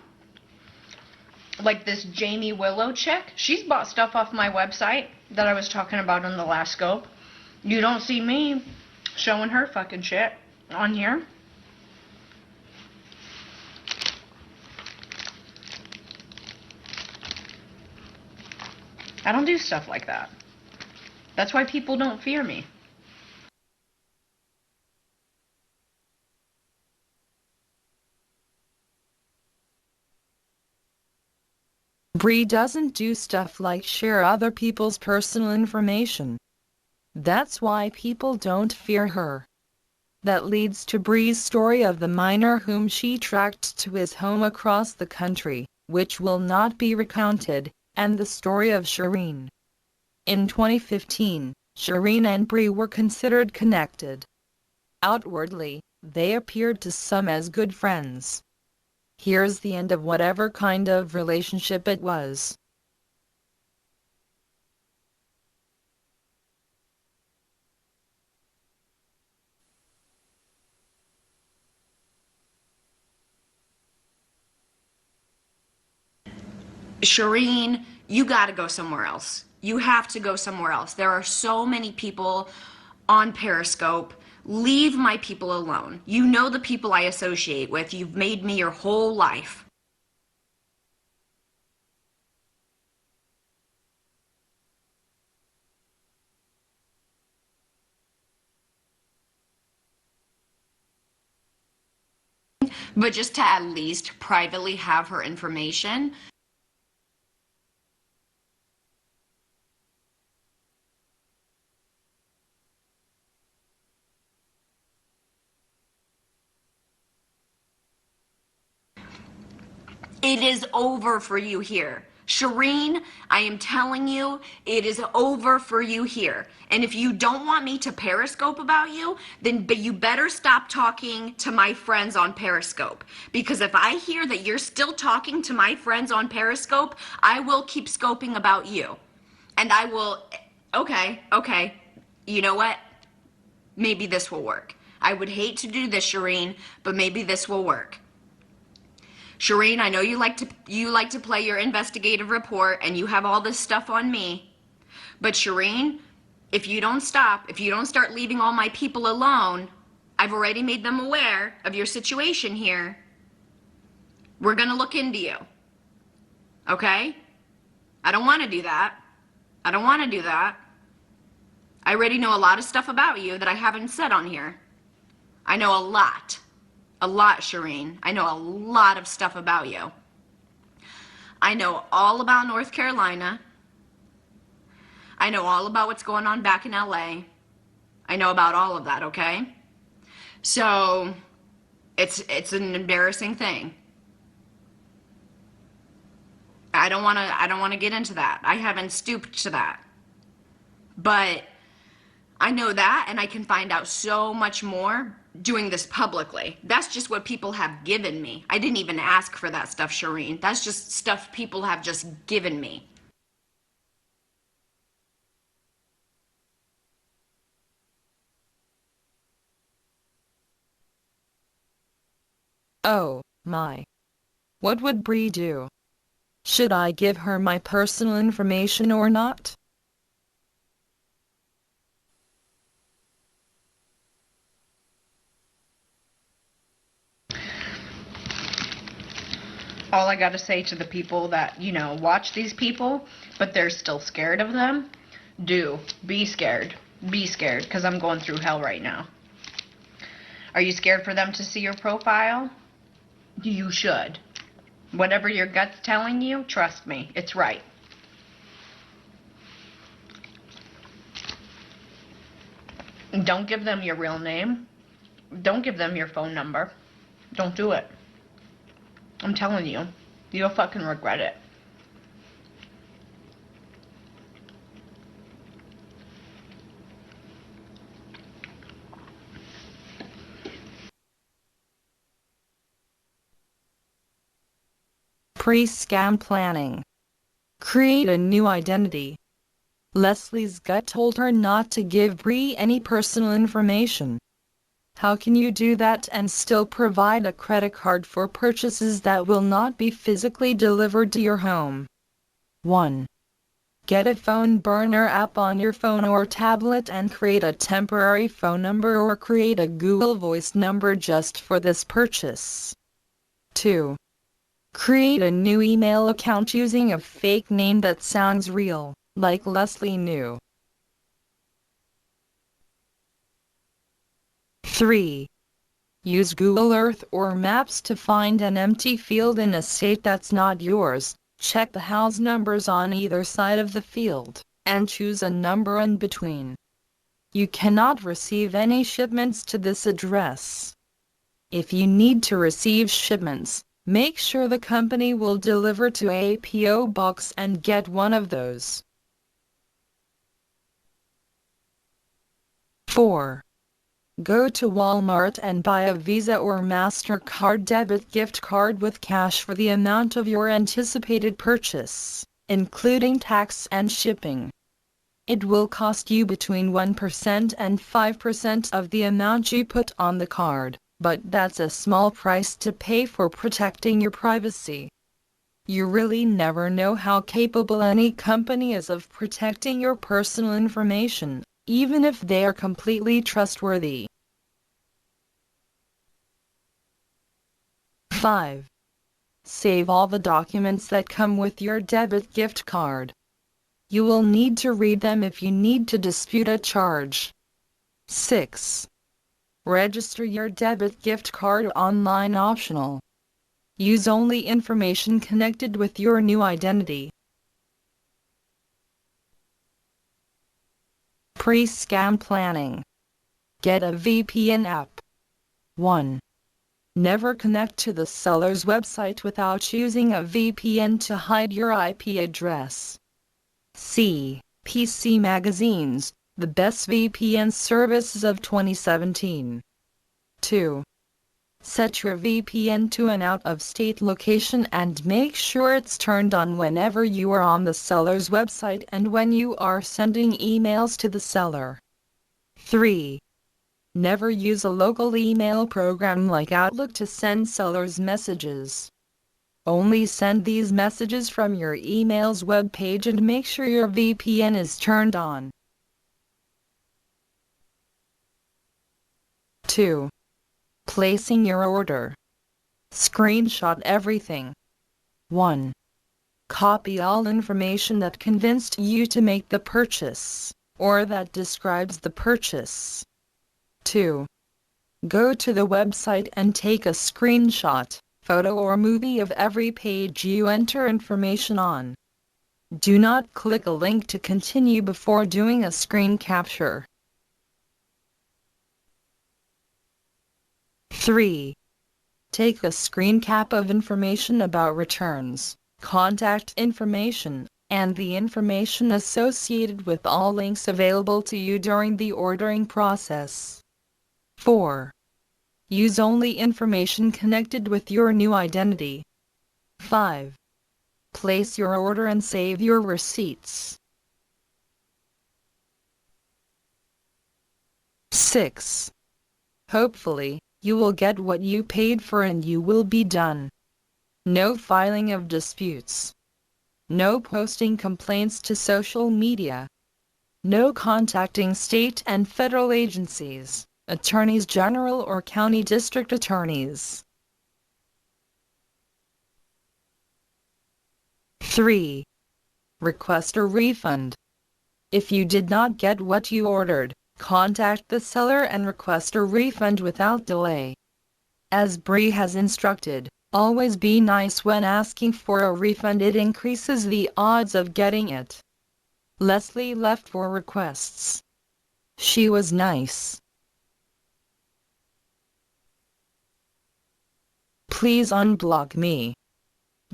Like this Jamie Willow chick, she's bought stuff off my website that I was talking about in the last scope. You don't see me showing her fucking shit on here. I don't do stuff like that. That's why people don't fear me. Bree doesn't do stuff like share other people's personal information. That's why people don't fear her. That leads to Bree's story of the minor whom she tracked to his home across the country, which will not be recounted, and the story of Shireen. In 2015, Shireen and Bree were considered connected. Outwardly, they appeared to some as good friends. Here's the end of whatever kind of relationship it was. Shireen, you gotta go somewhere else. You have to go somewhere else. There are so many people on Periscope. Leave my people alone. You know the people I associate with. You've made me your whole life. But just to at least privately have her information. It is over for you here. Shireen, I am telling you, it is over for you here. And if you don't want me to Periscope about you, then you better stop talking to my friends on Periscope. Because if I hear that you're still talking to my friends on Periscope, I will keep scoping about you. And I will, okay, you know what? Maybe this will work. I would hate to do this, Shireen, but maybe this will work. Shireen, I know you like to play your investigative report and you have all this stuff on me. But Shireen, if you don't stop, if you don't start leaving all my people alone, I've already made them aware of your situation here. We're going to look into you. Okay? I don't want to do that. I don't want to do that. I already know a lot of stuff about you that I haven't said on here. I know a lot. A lot, Shireen. I know a lot of stuff about you. I know all about North Carolina. I know all about what's going on back in LA. I know about all of that, okay? So, it's an embarrassing thing. I don't want to get into that. I haven't stooped to that. But I know that, and I can find out so much more doing this publicly. That's just what people have given me. I didn't even ask for that stuff, Shireen. That's just stuff people have just given me. Oh, my. What would Bree do? Should I give her my personal information or not? All I gotta say to the people that, watch these people, but they're still scared of them, be scared. Be scared, because I'm going through hell right now. Are you scared for them to see your profile? You should. Whatever your gut's telling you, trust me, it's right. Don't give them your real name. Don't give them your phone number. Don't do it. I'm telling you, you'll fucking regret it. Pre-scam planning. Create a new identity. Lesley's gut told her not to give Bree any personal information. How can you do that and still provide a credit card for purchases that will not be physically delivered to your home? 1. Get a phone burner app on your phone or tablet and create a temporary phone number or create a Google Voice number just for this purchase. 2. Create a new email account using a fake name that sounds real, like Lesley Gnu. 3. Use Google Earth or Maps to find an empty field in a state that's not yours. Check the house numbers on either side of the field, and choose a number in between. You cannot receive any shipments to this address. If you need to receive shipments, make sure the company will deliver to a P.O. box and get one of those. 4. Go to Walmart and buy a Visa or MasterCard debit gift card with cash for the amount of your anticipated purchase, including tax and shipping. It will cost you between 1% and 5% of the amount you put on the card, but that's a small price to pay for protecting your privacy. You really never know how capable any company is of protecting your personal information, even if they are completely trustworthy. 5. Save all the documents that come with your debit gift card. You will need to read them if you need to dispute a charge. 6. Register your debit gift card online optional. Use only information connected with your new identity. Pre-scam planning. Get a VPN app. 1. Never connect to the seller's website without using a VPN to hide your IP address. See PC Magazines, the best VPN services of 2017. 2. Set your VPN to an out-of-state location and make sure it's turned on whenever you are on the seller's website and when you are sending emails to the seller. 3. Never use a local email program like Outlook to send sellers messages. Only send these messages from your email's web page and make sure your VPN is turned on. 2. Placing your order. Screenshot everything. 1. Copy all information that convinced you to make the purchase, or that describes the purchase. 2. Go to the website and take a screenshot, photo or movie of every page you enter information on. Do not click a link to continue before doing a screen capture. 3. Take a screen cap of information about returns, contact information, and the information associated with all links available to you during the ordering process. 4. Use only information connected with your new identity. 5. Place your order and save your receipts. 6. Hopefully, you will get what you paid for and you will be done. No filing of disputes. No posting complaints to social media. No contacting state and federal agencies, attorneys general or county district attorneys. 3. Request a refund. If you did not get what you ordered, contact the seller and request a refund without delay. As Bree has instructed, always be nice when asking for a refund. It increases the odds of getting it. Lesley left 4 requests. She was nice. Please unblock me.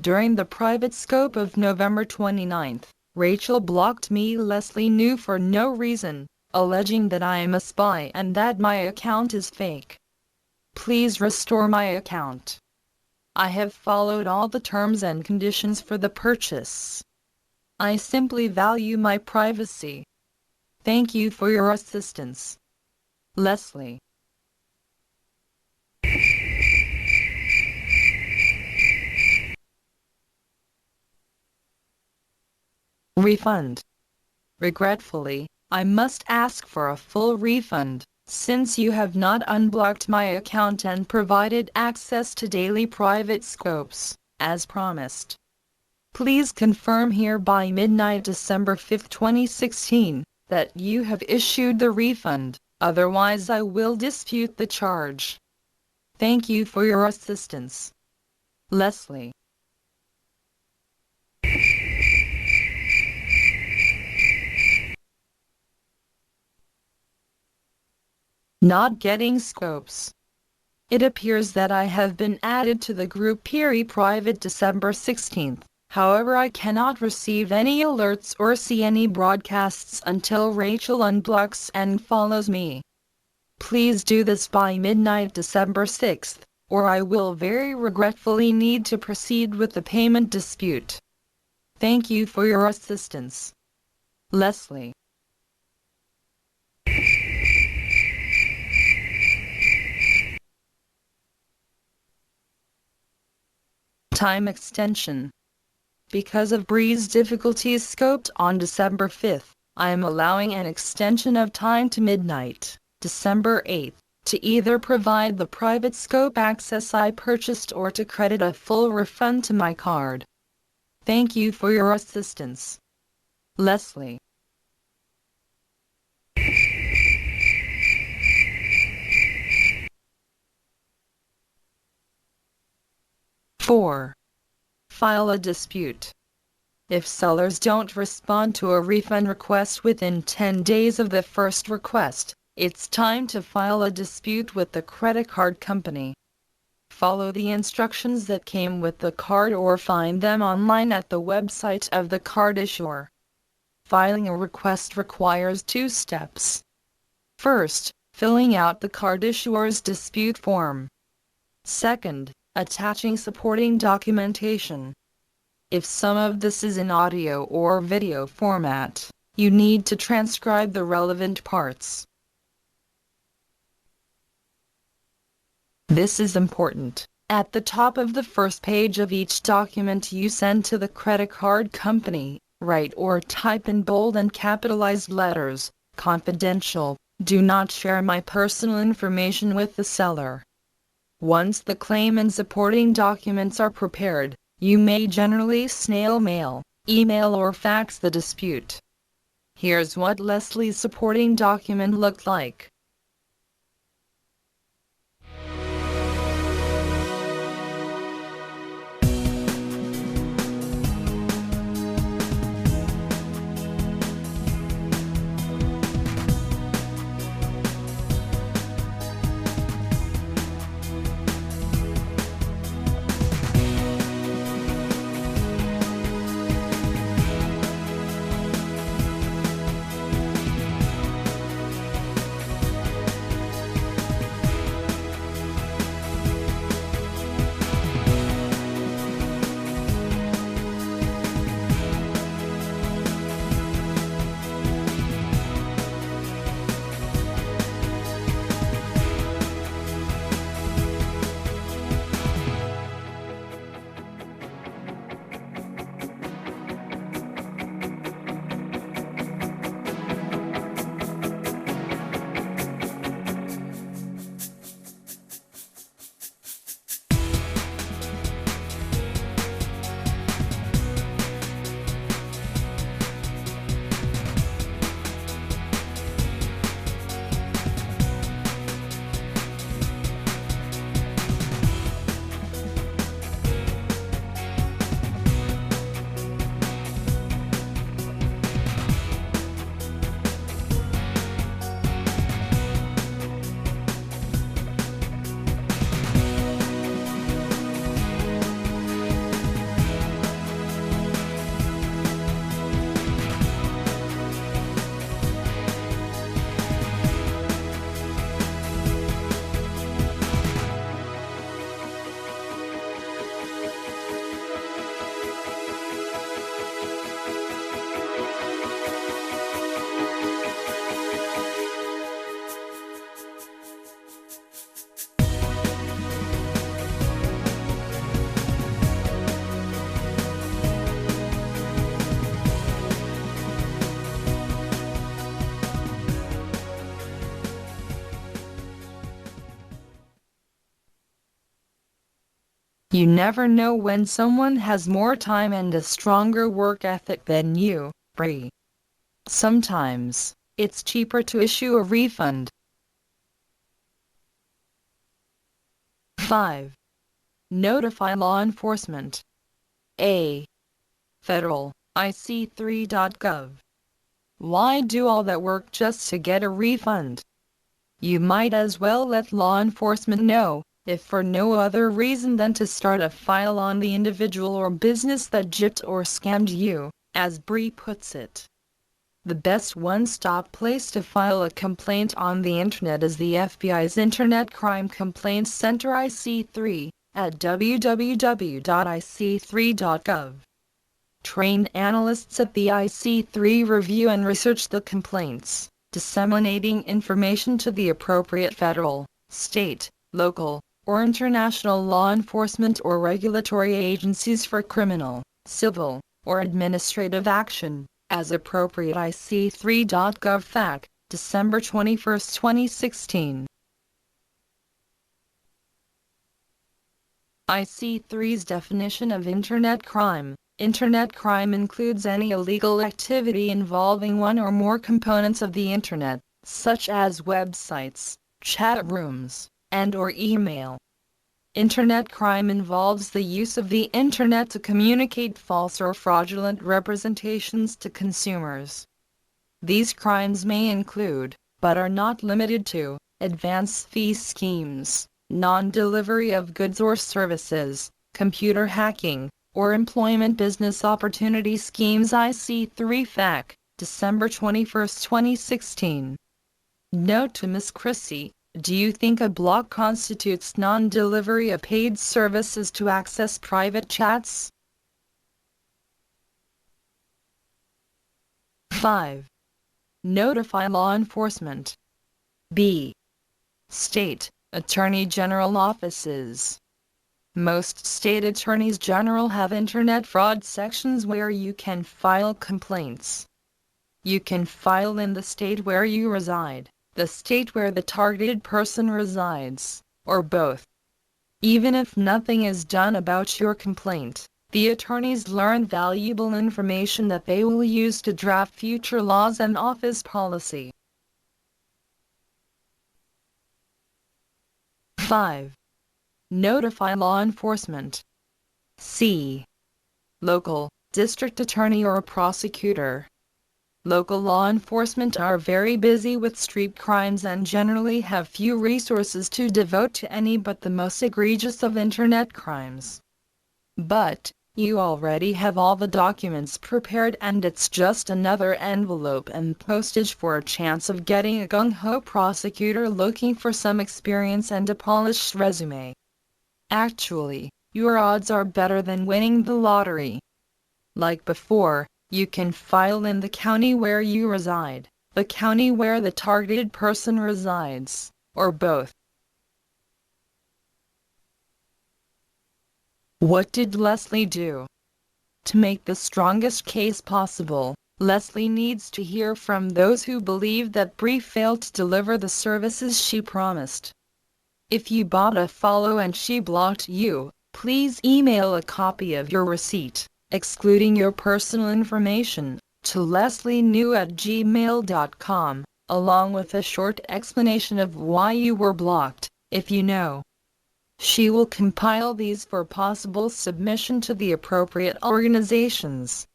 During the private scope of November 29th, Rachel blocked me, Lesley Gnu, for no reason, alleging that I am a spy and that my account is fake. Please restore my account. I have followed all the terms and conditions for the purchase. I simply value my privacy. Thank you for your assistance. Lesley. Refund. Regretfully, I must ask for a full refund, since you have not unblocked my account and provided access to daily private scopes, as promised. Please confirm here by midnight December 5, 2016, that you have issued the refund, otherwise I will dispute the charge. Thank you for your assistance. Lesley. Not getting scopes. It appears that I have been added to the group private December 16th. However, I cannot receive any alerts or see any broadcasts until Rachel unblocks and follows me. Please do this by midnight December 6th, or I will very regretfully need to proceed with the payment dispute. Thank you for your assistance. Lesley. Time extension. Because of Bree's difficulties scoped on December 5th, I am allowing an extension of time to midnight, December 8th, to either provide the private scope access I purchased or to credit a full refund to my card. Thank you for your assistance. Lesley. Four. File a dispute. If sellers don't respond to a refund request within 10 days of the first request, it's time to file a dispute with the credit card company. Follow the instructions that came with the card or find them online at the website of the card issuer. Filing a request requires 2 steps. First, filling out the card issuer's dispute form. Second, attaching supporting documentation. If some of this is in audio or video format, you need to transcribe the relevant parts. This is important. At the top of the first page of each document you send to the credit card company, write or type in bold and capitalized letters, "Confidential, do not share my personal information with the seller." Once the claim and supporting documents are prepared, you may generally snail mail, email or fax the dispute. Here's what Lesley's supporting document looked like. You never know when someone has more time and a stronger work ethic than you, Bree. Sometimes, it's cheaper to issue a refund. 5. Notify law enforcement. A. Federal, ic3.gov. Why do all that work just to get a refund? You might as well let law enforcement know, if for no other reason than to start a file on the individual or business that gypped or scammed you, as Bree puts it. The best one-stop place to file a complaint on the internet is the FBI's Internet Crime Complaints Center IC3, at www.ic3.gov. Trained analysts at the IC3 review and research the complaints, disseminating information to the appropriate federal, state, local, or international law enforcement or regulatory agencies for criminal, civil, or administrative action, as appropriate. IC3.gov FAQ, December 21, 2016. IC3's definition of Internet crime. Internet crime includes any illegal activity involving one or more components of the Internet, such as websites, chat rooms, and/or email. Internet crime involves the use of the Internet to communicate false or fraudulent representations to consumers. These crimes may include, but are not limited to, advance fee schemes, non-delivery of goods or services, computer hacking, or employment business opportunity schemes. IC3 FAQ, December 21, 2016. Note to Miss Chrissy, do you think a block constitutes non-delivery of paid services to access private chats? 5. Notify law enforcement. B. State Attorney General offices. Most state attorneys general have internet fraud sections where you can file complaints. You can file in the state where you reside, the state where the targeted person resides, or both. Even if nothing is done about your complaint, the attorneys learn valuable information that they will use to draft future laws and office policy. 5. Notify law enforcement. C. Local, district attorney or prosecutor. Local law enforcement are very busy with street crimes and generally have few resources to devote to any but the most egregious of internet crimes. But, you already have all the documents prepared and it's just another envelope and postage for a chance of getting a gung-ho prosecutor looking for some experience and a polished resume. Actually, your odds are better than winning the lottery. Like before, you can file in the county where you reside, the county where the targeted person resides, or both. What did Lesley do? To make the strongest case possible, Lesley needs to hear from those who believe that Bree failed to deliver the services she promised. If you bought a follow and she blocked you, please email a copy of your receipt, excluding your personal information, to lesleygnu@gmail.com, along with a short explanation of why you were blocked, if you know. She will compile these for possible submission to the appropriate organizations.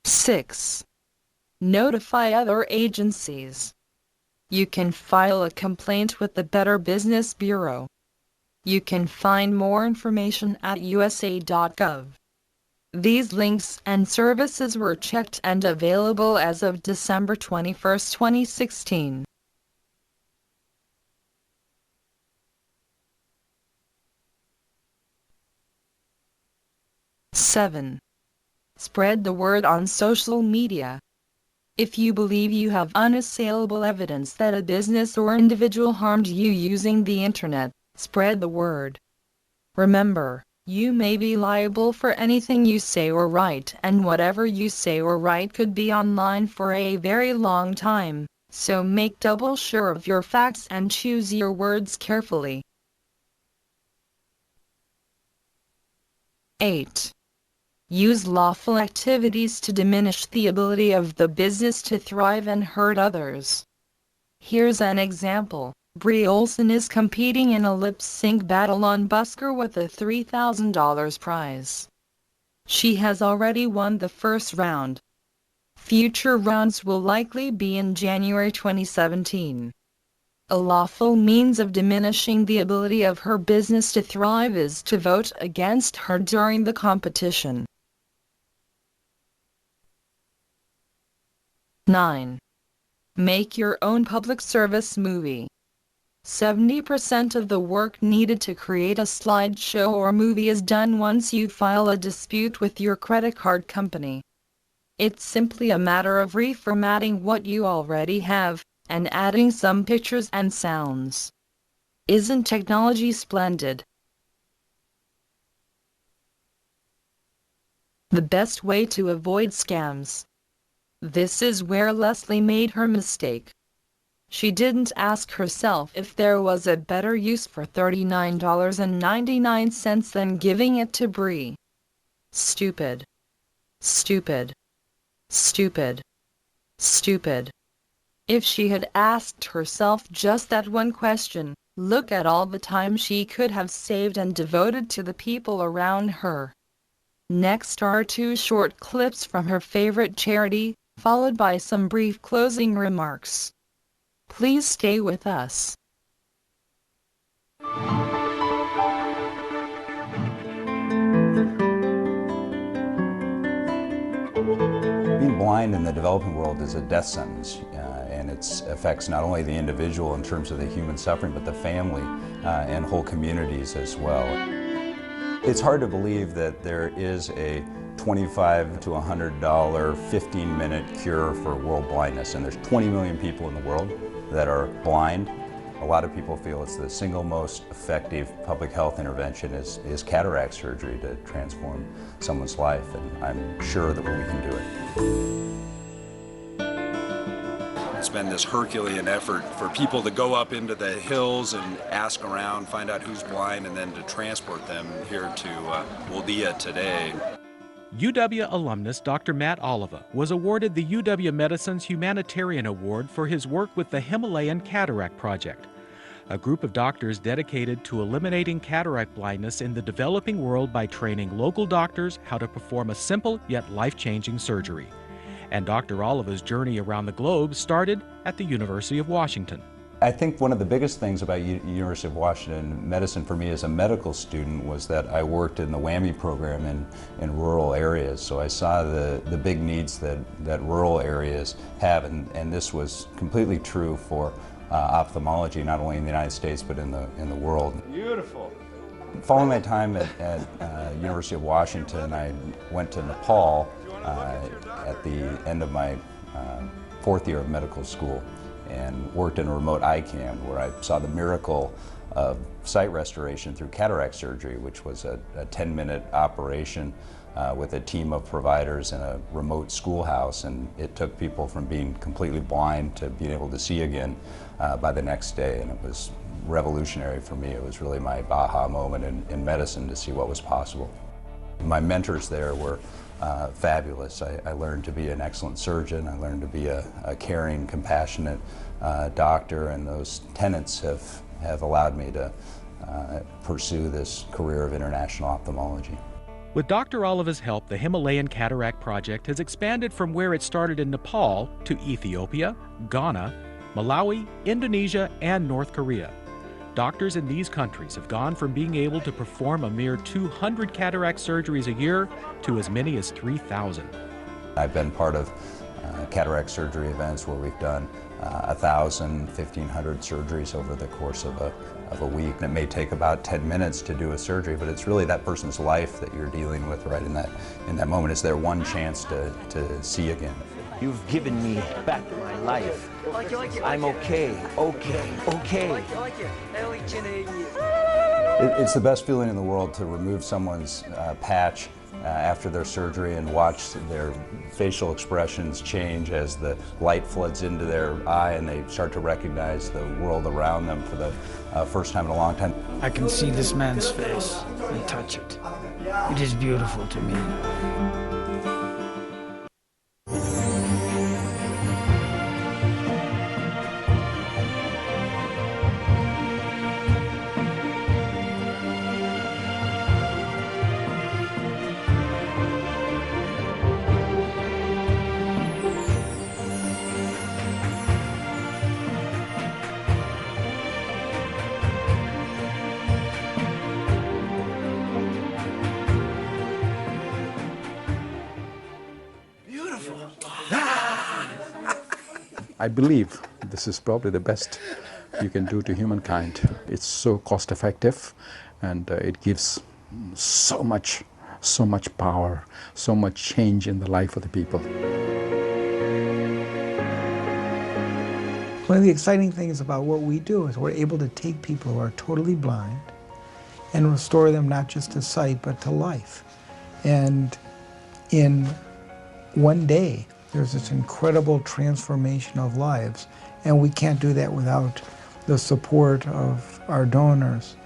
6. Notify other agencies. You can file a complaint with the Better Business Bureau. You can find more information at usa.gov. These links and services were checked and available as of December 21, 2016. Seven. Spread the word on social media. If you believe you have unassailable evidence that a business or individual harmed you using the internet, spread the word. Remember, you may be liable for anything you say or write, and whatever you say or write could be online for a very long time, So make double sure of your facts and choose your words carefully. 8. Use lawful activities to diminish the ability of the business to thrive and hurt others. Here's an example. Bree Olson is competing in a lip-sync battle on Busker with a $3,000 prize. She has already won the first round. Future rounds will likely be in January 2017. A lawful means of diminishing the ability of her business to thrive is to vote against her during the competition. 9. Make your own public service movie. 70% of the work needed to create a slideshow or movie is done once you file a dispute with your credit card company. It's simply a matter of reformatting what you already have, and adding some pictures and sounds. Isn't technology splendid? The best way to avoid scams. This is where Lesley made her mistake. She didn't ask herself if there was a better use for $39.99 than giving it to Bree. Stupid. Stupid. Stupid. Stupid. If she had asked herself just that one question, look at all the time she could have saved and devoted to the people around her. Next are 2 short clips from her favorite charity, followed by some brief closing remarks. Please stay with us. Being blind in the developing world is a death sentence, and it affects not only the individual in terms of the human suffering, but the family and whole communities as well. It's hard to believe that there is a $25 to $100 15-minute cure for world blindness, and there's 20 million people in the world that are blind. A lot of people feel it's the single most effective public health intervention is cataract surgery to transform someone's life, and I'm sure that we can do it. It's been this Herculean effort for people to go up into the hills and ask around, find out who's blind, and then to transport them here to Waldia today. UW alumnus Dr. Matt Oliva was awarded the UW Medicine's Humanitarian Award for his work with the Himalayan Cataract Project, a group of doctors dedicated to eliminating cataract blindness in the developing world by training local doctors how to perform a simple yet life-changing surgery. And Dr. Oliva's journey around the globe started at the University of Washington. I think one of the biggest things about University of Washington medicine for me as a medical student was that I worked in the WWAMI program in rural areas. So I saw the big needs that rural areas have, and this was completely true for ophthalmology, not only in the United States but in the world. Beautiful. Following my time at University of Washington, I went to Nepal at the end of my 4th year of medical school, and worked in a remote ICAM where I saw the miracle of sight restoration through cataract surgery, which was a 10-minute operation with a team of providers in a remote schoolhouse, and it took people from being completely blind to being able to see again by the next day, and it was revolutionary for me. It was really my aha moment in medicine to see what was possible. My mentors there were fabulous. I learned to be an excellent surgeon. I learned to be a caring, compassionate doctor, and those tenets have allowed me to pursue this career of international ophthalmology. With Dr. Oliva's help, the Himalayan Cataract Project has expanded from where it started in Nepal to Ethiopia, Ghana, Malawi, Indonesia, and North Korea. Doctors in these countries have gone from being able to perform a mere 200 cataract surgeries a year to as many as 3,000. I've been part of cataract surgery events where we've done 1,000, 1,500 surgeries over the course of a week. And it may take about 10 minutes to do a surgery, but it's really that person's life that you're dealing with right in that moment. It's their one chance to see again. You've given me back my life. I'm okay. It's the best feeling in the world to remove someone's patch after their surgery and watch their facial expressions change as the light floods into their eye and they start to recognize the world around them for the first time in a long time. I can see this man's face and touch it. It is beautiful to me. I believe this is probably the best you can do to humankind. It's so cost effective and it gives so much power, so much change in the life of the people. One of the exciting things about what we do is we're able to take people who are totally blind and restore them not just to sight but to life. And in one day, there's this incredible transformation of lives, and we can't do that without the support of our donors.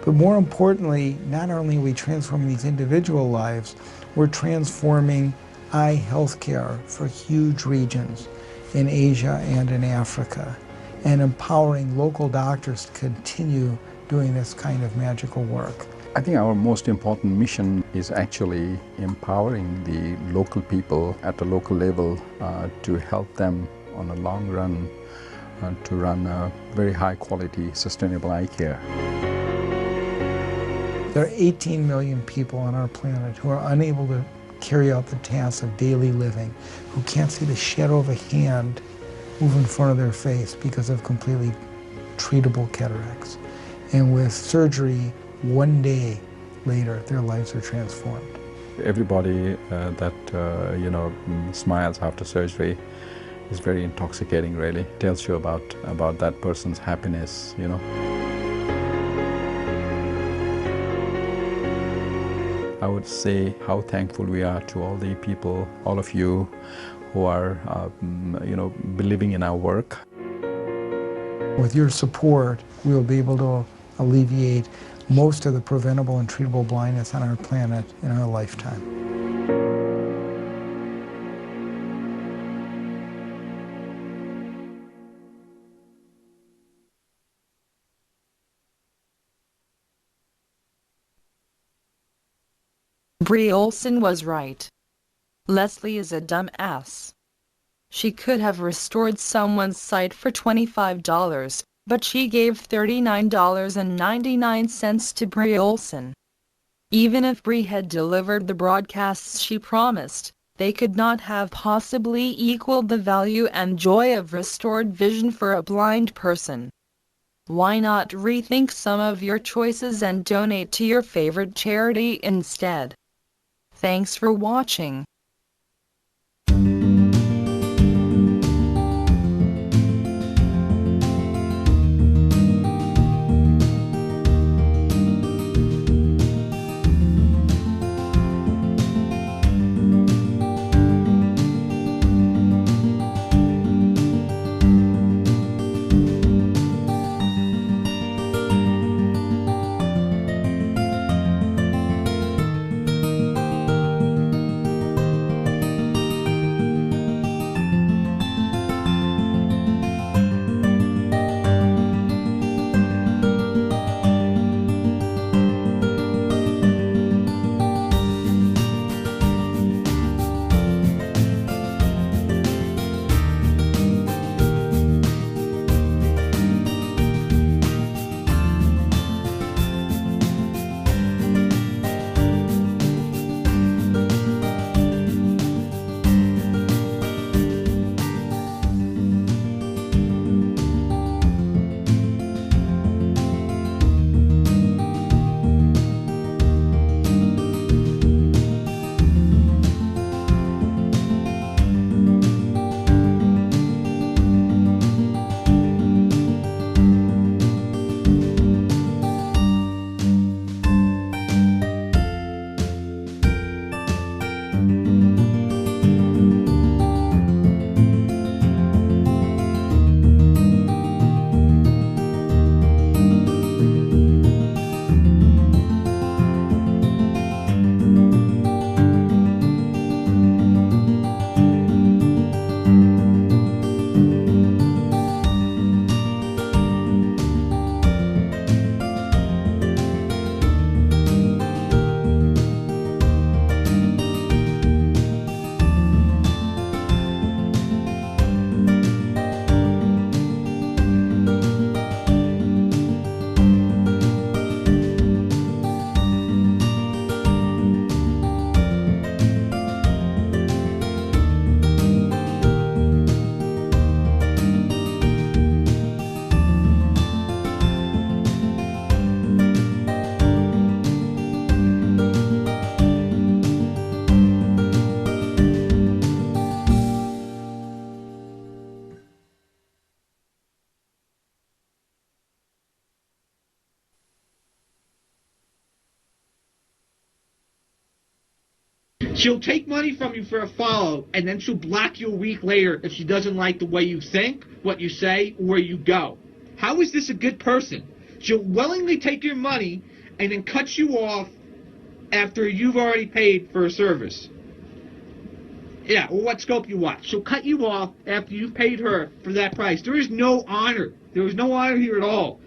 But more importantly, not only are we transforming these individual lives, we're transforming eye health care for huge regions in Asia and in Africa, and empowering local doctors to continue doing this kind of magical work. I think our most important mission is actually empowering the local people at the local level to help them on a long run to run a very high quality, sustainable eye care. There are 18 million people on our planet who are unable to carry out the tasks of daily living, who can't see the shadow of a hand move in front of their face because of completely treatable cataracts. And with surgery, one day later, their lives are transformed. Everybody that smiles after surgery is very intoxicating, really. It tells you about that person's happiness, you know. I would say how thankful we are to all the people, all of you who are, believing in our work. With your support, we will be able to alleviate most of the preventable and treatable blindness on our planet in our lifetime. Bree Olson was right. Lesley is a dumb ass. She could have restored someone's sight for $25, but she gave $39.99 to Bree Olson. Even if Bree had delivered the broadcasts she promised, they could not have possibly equaled the value and joy of restored vision for a blind person. Why not rethink some of your choices and donate to your favorite charity instead? Thanks for watching. She'll take money from you for a follow, and then she'll block you a week later if she doesn't like the way you think, what you say, or where you go. How is this a good person? She'll willingly take your money and then cut you off after you've already paid for a service. Yeah, or what scope you watch. She'll cut you off after you've paid her for that price. There is no honor. There is no honor here at all.